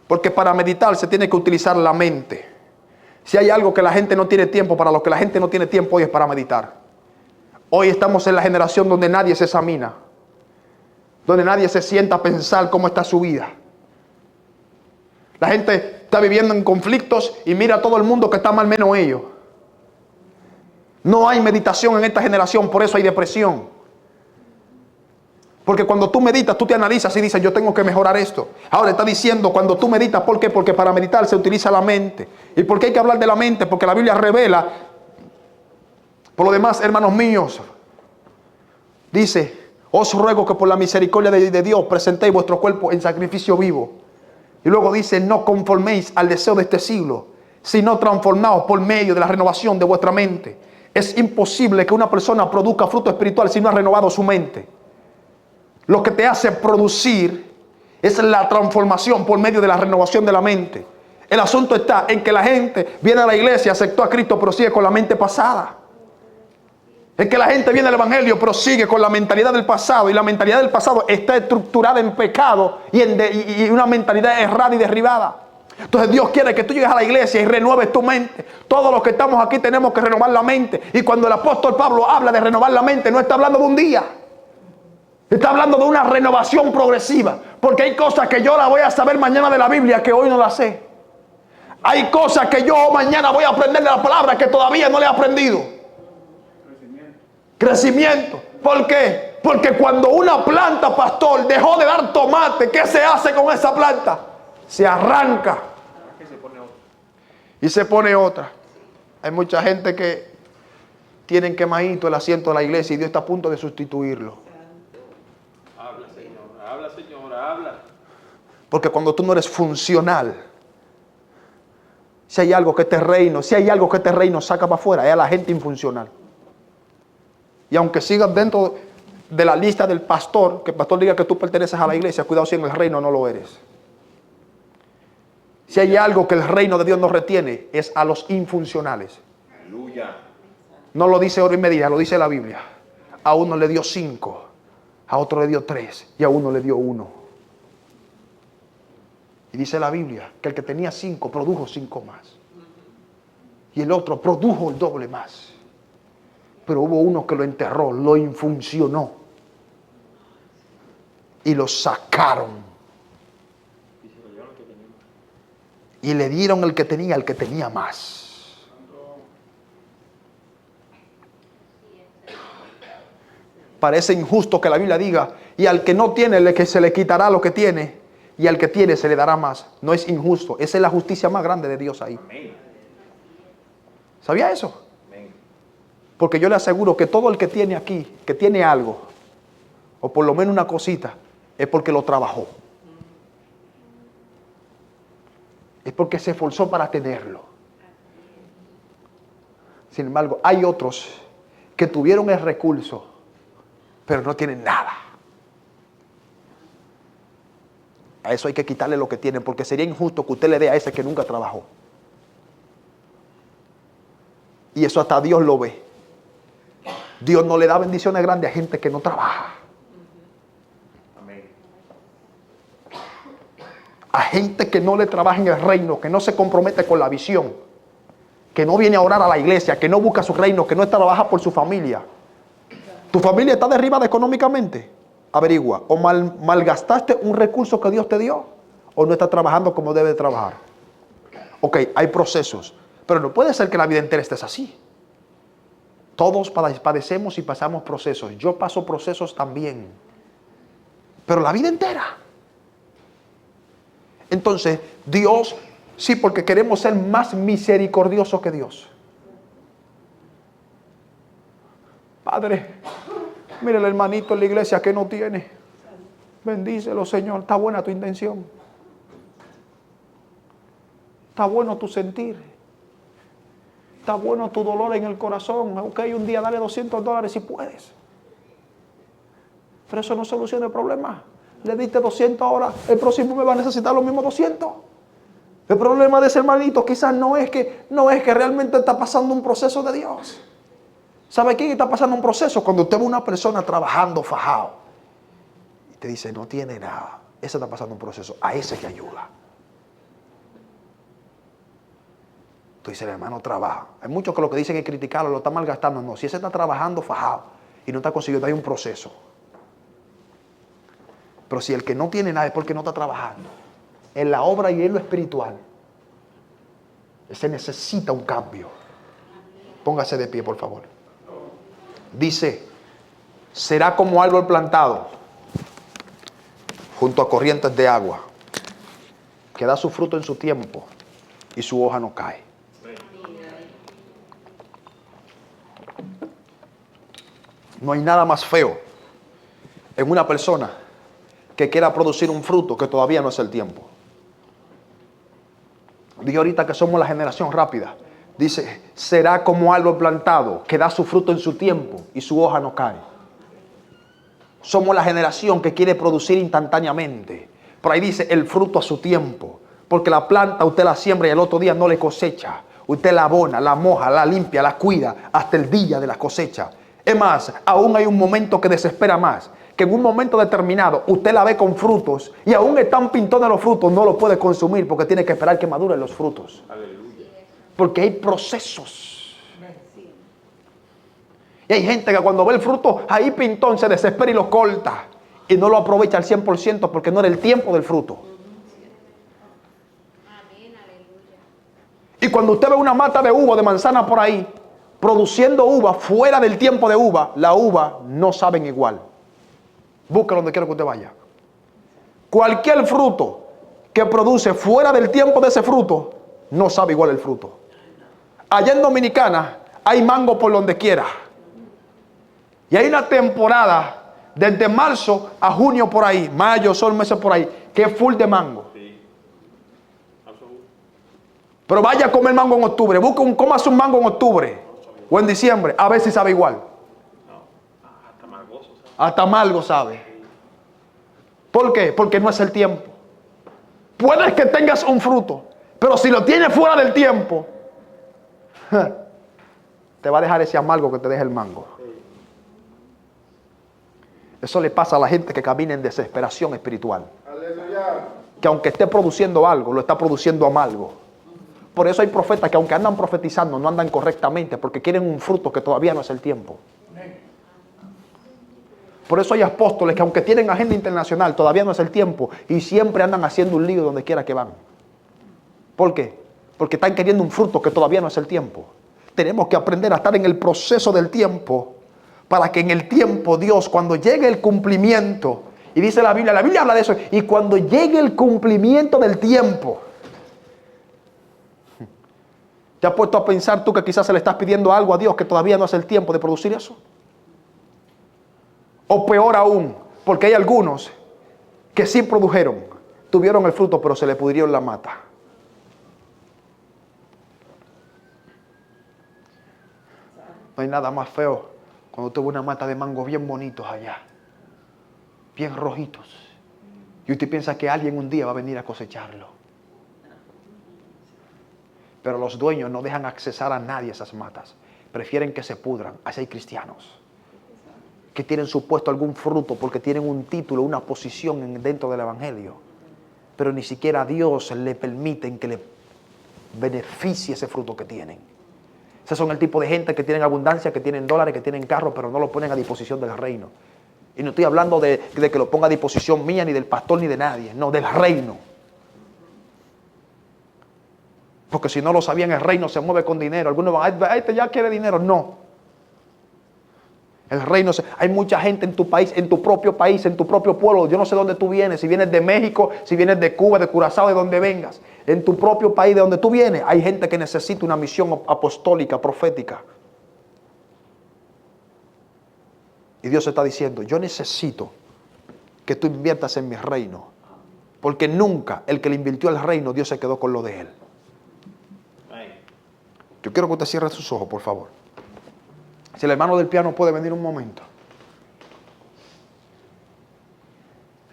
Porque para meditar se tiene que utilizar la mente. Si hay algo que la gente no tiene tiempo, para lo que la gente no tiene tiempo hoy es para meditar. Hoy estamos en la generación donde nadie se examina, donde nadie se sienta a pensar cómo está su vida. La gente está viviendo en conflictos y mira a todo el mundo que está mal menos ellos. No hay meditación en esta generación, por eso hay depresión. Porque cuando tú meditas, tú te analizas y dices, yo tengo que mejorar esto. Ahora está diciendo, cuando tú meditas, ¿por qué? Porque para meditar se utiliza la mente. ¿Y por qué hay que hablar de la mente? Porque la Biblia revela. Por lo demás, hermanos míos, Dice, os ruego que por la misericordia de Dios presentéis vuestro cuerpo en sacrificio vivo. Y luego dice, no conforméis al deseo de este siglo, sino transformaos por medio de la renovación de vuestra mente. Es imposible que una persona produzca fruto espiritual si no ha renovado su mente. Lo que te hace producir es la transformación por medio de la renovación de la mente. El asunto está en que la gente viene a la iglesia, aceptó a Cristo, pero sigue con la mente pasada. Es que la gente viene al evangelio, pero sigue con la mentalidad del pasado. Y la mentalidad del pasado está estructurada en pecado y una mentalidad errada y derribada. Entonces Dios quiere que tú llegues a la iglesia y renueves tu mente. Todos los que estamos aquí tenemos que renovar la mente. Y cuando el apóstol Pablo habla de renovar la mente, no está hablando de un día. Está hablando de una renovación progresiva. Porque hay cosas que yo las voy a saber mañana de la Biblia que hoy no las sé. Hay cosas que yo mañana voy a aprender de la palabra que todavía no le he aprendido. Crecimiento. ¿Por qué? Porque cuando una planta, pastor, dejó de dar tomate, ¿qué se hace con esa planta? Se arranca. Y se pone otra. Hay mucha gente que tienen quemadito el asiento de la iglesia y Dios está a punto de sustituirlo. Habla, Señor. Habla, Señor. Habla. Porque cuando tú no eres funcional, si hay algo que este reino saca para afuera, es a la gente infuncional. Y aunque sigas dentro de la lista del pastor, que el pastor diga que tú perteneces a la iglesia, cuidado si en el reino no lo eres. Si hay algo que el reino de Dios no retiene, es a los infuncionales. Aleluya. No lo dice oro y medida, lo dice la Biblia. A uno le dio 5, a otro le dio 3 y a uno le dio 1. Y dice la Biblia que el que tenía 5 produjo 5 más. Y el otro produjo el doble más. Pero hubo uno que lo enterró, lo infuncionó. Y lo sacaron. Y le dieron el que tenía más. Parece injusto que la Biblia diga, y al que no tiene, que se le quitará lo que tiene, y al que tiene se le dará más. No es injusto. Esa es la justicia más grande de Dios ahí. ¿Sabía eso? Porque yo le aseguro que todo el que tiene aquí, que tiene algo, o por lo menos una cosita, es porque lo trabajó. Es porque se esforzó para tenerlo. Sin embargo, hay otros que tuvieron el recurso, pero no tienen nada. A eso hay que quitarle lo que tienen, porque sería injusto que usted le dé a ese que nunca trabajó. Y eso hasta Dios lo ve. Dios no le da bendiciones grandes a gente que no trabaja. Amén. A gente que no le trabaja en el reino, que no se compromete con la visión, que no viene a orar a la iglesia, que no busca su reino, que no trabaja por su familia. ¿Tu familia está derribada económicamente? Averigua. ¿O malgastaste un recurso que Dios te dio? ¿O no estás trabajando como debe trabajar? Ok, hay procesos. Pero no puede ser que la vida entera estés así. Todos padecemos y pasamos procesos. Yo paso procesos también. Pero la vida entera. Entonces, Dios, sí, porque queremos ser más misericordiosos que Dios. Padre, mire el hermanito en la iglesia que no tiene. Bendícelo, Señor. Está buena tu intención. Está bueno tu sentir. Está bueno tu dolor en el corazón. Ok, un día dale $200 si puedes. Pero eso no soluciona el problema. Le diste 200 ahora, el próximo me va a necesitar los mismos 200. El problema de ese hermanito quizás no es que realmente está pasando un proceso de Dios. ¿Sabe quién está pasando un proceso? Cuando usted ve una persona trabajando fajado y te dice no tiene nada. Ese está pasando un proceso. A ese que ayuda. Tú dices, el hermano trabaja. Hay muchos que lo que dicen es criticarlo, lo está malgastando. No, si ese está trabajando fajado y no está consiguiendo, hay un proceso. Pero si el que no tiene nada es porque no está trabajando en la obra y en lo espiritual, se necesita un cambio. Póngase de pie, por favor. Dice, será como árbol plantado junto a corrientes de agua, que da su fruto en su tiempo y su hoja no cae. No hay nada más feo en una persona que quiera producir un fruto que todavía no es el tiempo. Dije ahorita que somos la generación rápida. Dice, será como árbol plantado que da su fruto en su tiempo y su hoja no cae. Somos la generación que quiere producir instantáneamente. Por ahí dice, el fruto a su tiempo. Porque la planta usted la siembra y el otro día no le cosecha. Usted la abona, la moja, la limpia, la cuida hasta el día de la cosecha. Es más, aún hay un momento que desespera más. Que en un momento determinado usted la ve con frutos y aún están pintones los frutos, no los puede consumir porque tiene que esperar que maduren los frutos. Aleluya. Porque hay procesos. Y hay gente que cuando ve el fruto, ahí pintón se desespera y lo corta. Y no lo aprovecha al 100% porque no era el tiempo del fruto. Y cuando usted ve una mata de uva, de manzana por ahí, produciendo uva fuera del tiempo de uva, la uva no saben igual. Búsquelo donde quiera que usted vaya. Cualquier fruto que produce fuera del tiempo de ese fruto, no sabe igual el fruto. Allá en Dominicana hay mango por donde quiera. Y hay una temporada, desde marzo a junio por ahí, mayo, son meses por ahí, que es full de mango. Sí. Absolutamente. Pero vaya a comer mango en octubre, cómase un mango en octubre o en diciembre, a ver si sabe igual. No, hasta margoso, ¿sabes? Hasta amargo sabe. ¿Por qué? Porque no es el tiempo. Puedes que tengas un fruto, pero si lo tienes fuera del tiempo, te va a dejar ese amargo que te deja el mango. Eso le pasa a la gente que camina en desesperación espiritual. Aleluya. Que aunque esté produciendo algo, lo está produciendo amargo. Por eso hay profetas que aunque andan profetizando, no andan correctamente, porque quieren un fruto que todavía no es el tiempo. Por eso hay apóstoles que aunque tienen agenda internacional, todavía no es el tiempo, y siempre andan haciendo un lío donde quiera que van. ¿Por qué? Porque están queriendo un fruto que todavía no es el tiempo. Tenemos que aprender a estar en el proceso del tiempo, para que en el tiempo Dios, cuando llegue el cumplimiento, y dice la Biblia habla de eso, y cuando llegue el cumplimiento del tiempo, ¿te has puesto a pensar tú que quizás se le estás pidiendo algo a Dios que todavía no es el tiempo de producir eso? O peor aún, porque hay algunos que sí produjeron, tuvieron el fruto, pero se le pudrieron la mata. No hay nada más feo cuando tuvo una mata de mango bien bonitos allá, bien rojitos, y usted piensa que alguien un día va a venir a cosecharlo. Pero los dueños no dejan accesar a nadie a esas matas. Prefieren que se pudran. Así hay cristianos que tienen supuesto algún fruto porque tienen un título, una posición dentro del evangelio. Pero ni siquiera a Dios le permiten que le beneficie ese fruto que tienen. Esos son el tipo de gente que tienen abundancia, que tienen dólares, que tienen carros, pero no lo ponen a disposición del reino. Y no estoy hablando de que lo ponga a disposición mía, ni del pastor, ni de nadie. No, del reino. Porque si no lo sabían, el reino se mueve con dinero. Algunos van, este ya quiere dinero. No. El reino, hay mucha gente en tu país, en tu propio país, en tu propio pueblo. Yo no sé dónde tú vienes, si vienes de México, si vienes de Cuba, de Curazao, de donde vengas. En tu propio país, de donde tú vienes, hay gente que necesita una misión apostólica, profética. Y Dios está diciendo, yo necesito que tú inviertas en mi reino. Porque nunca el que le invirtió al reino, Dios se quedó con lo de él. Yo quiero que usted cierre sus ojos, por favor. Si el hermano del piano puede venir un momento.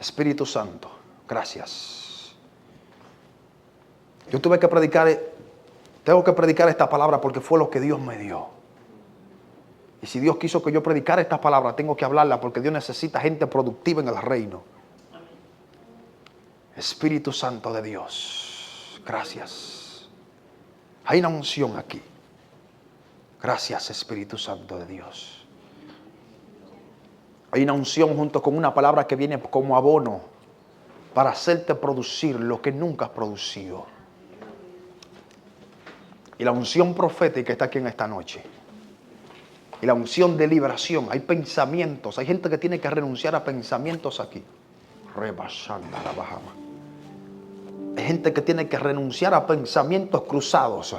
Espíritu Santo, gracias. Yo tengo que predicar esta palabra porque fue lo que Dios me dio. Y si Dios quiso que yo predicara esta palabra, tengo que hablarla porque Dios necesita gente productiva en el reino. Espíritu Santo de Dios, gracias. Hay una unción aquí. Gracias, Espíritu Santo de Dios. Hay una unción junto con una palabra que viene como abono para hacerte producir lo que nunca has producido. Y la unción profética está aquí en esta noche. Y la unción de liberación. Hay pensamientos. Hay gente que tiene que renunciar a pensamientos aquí. Rebasando la bajama. Hay gente que tiene que renunciar a pensamientos cruzados.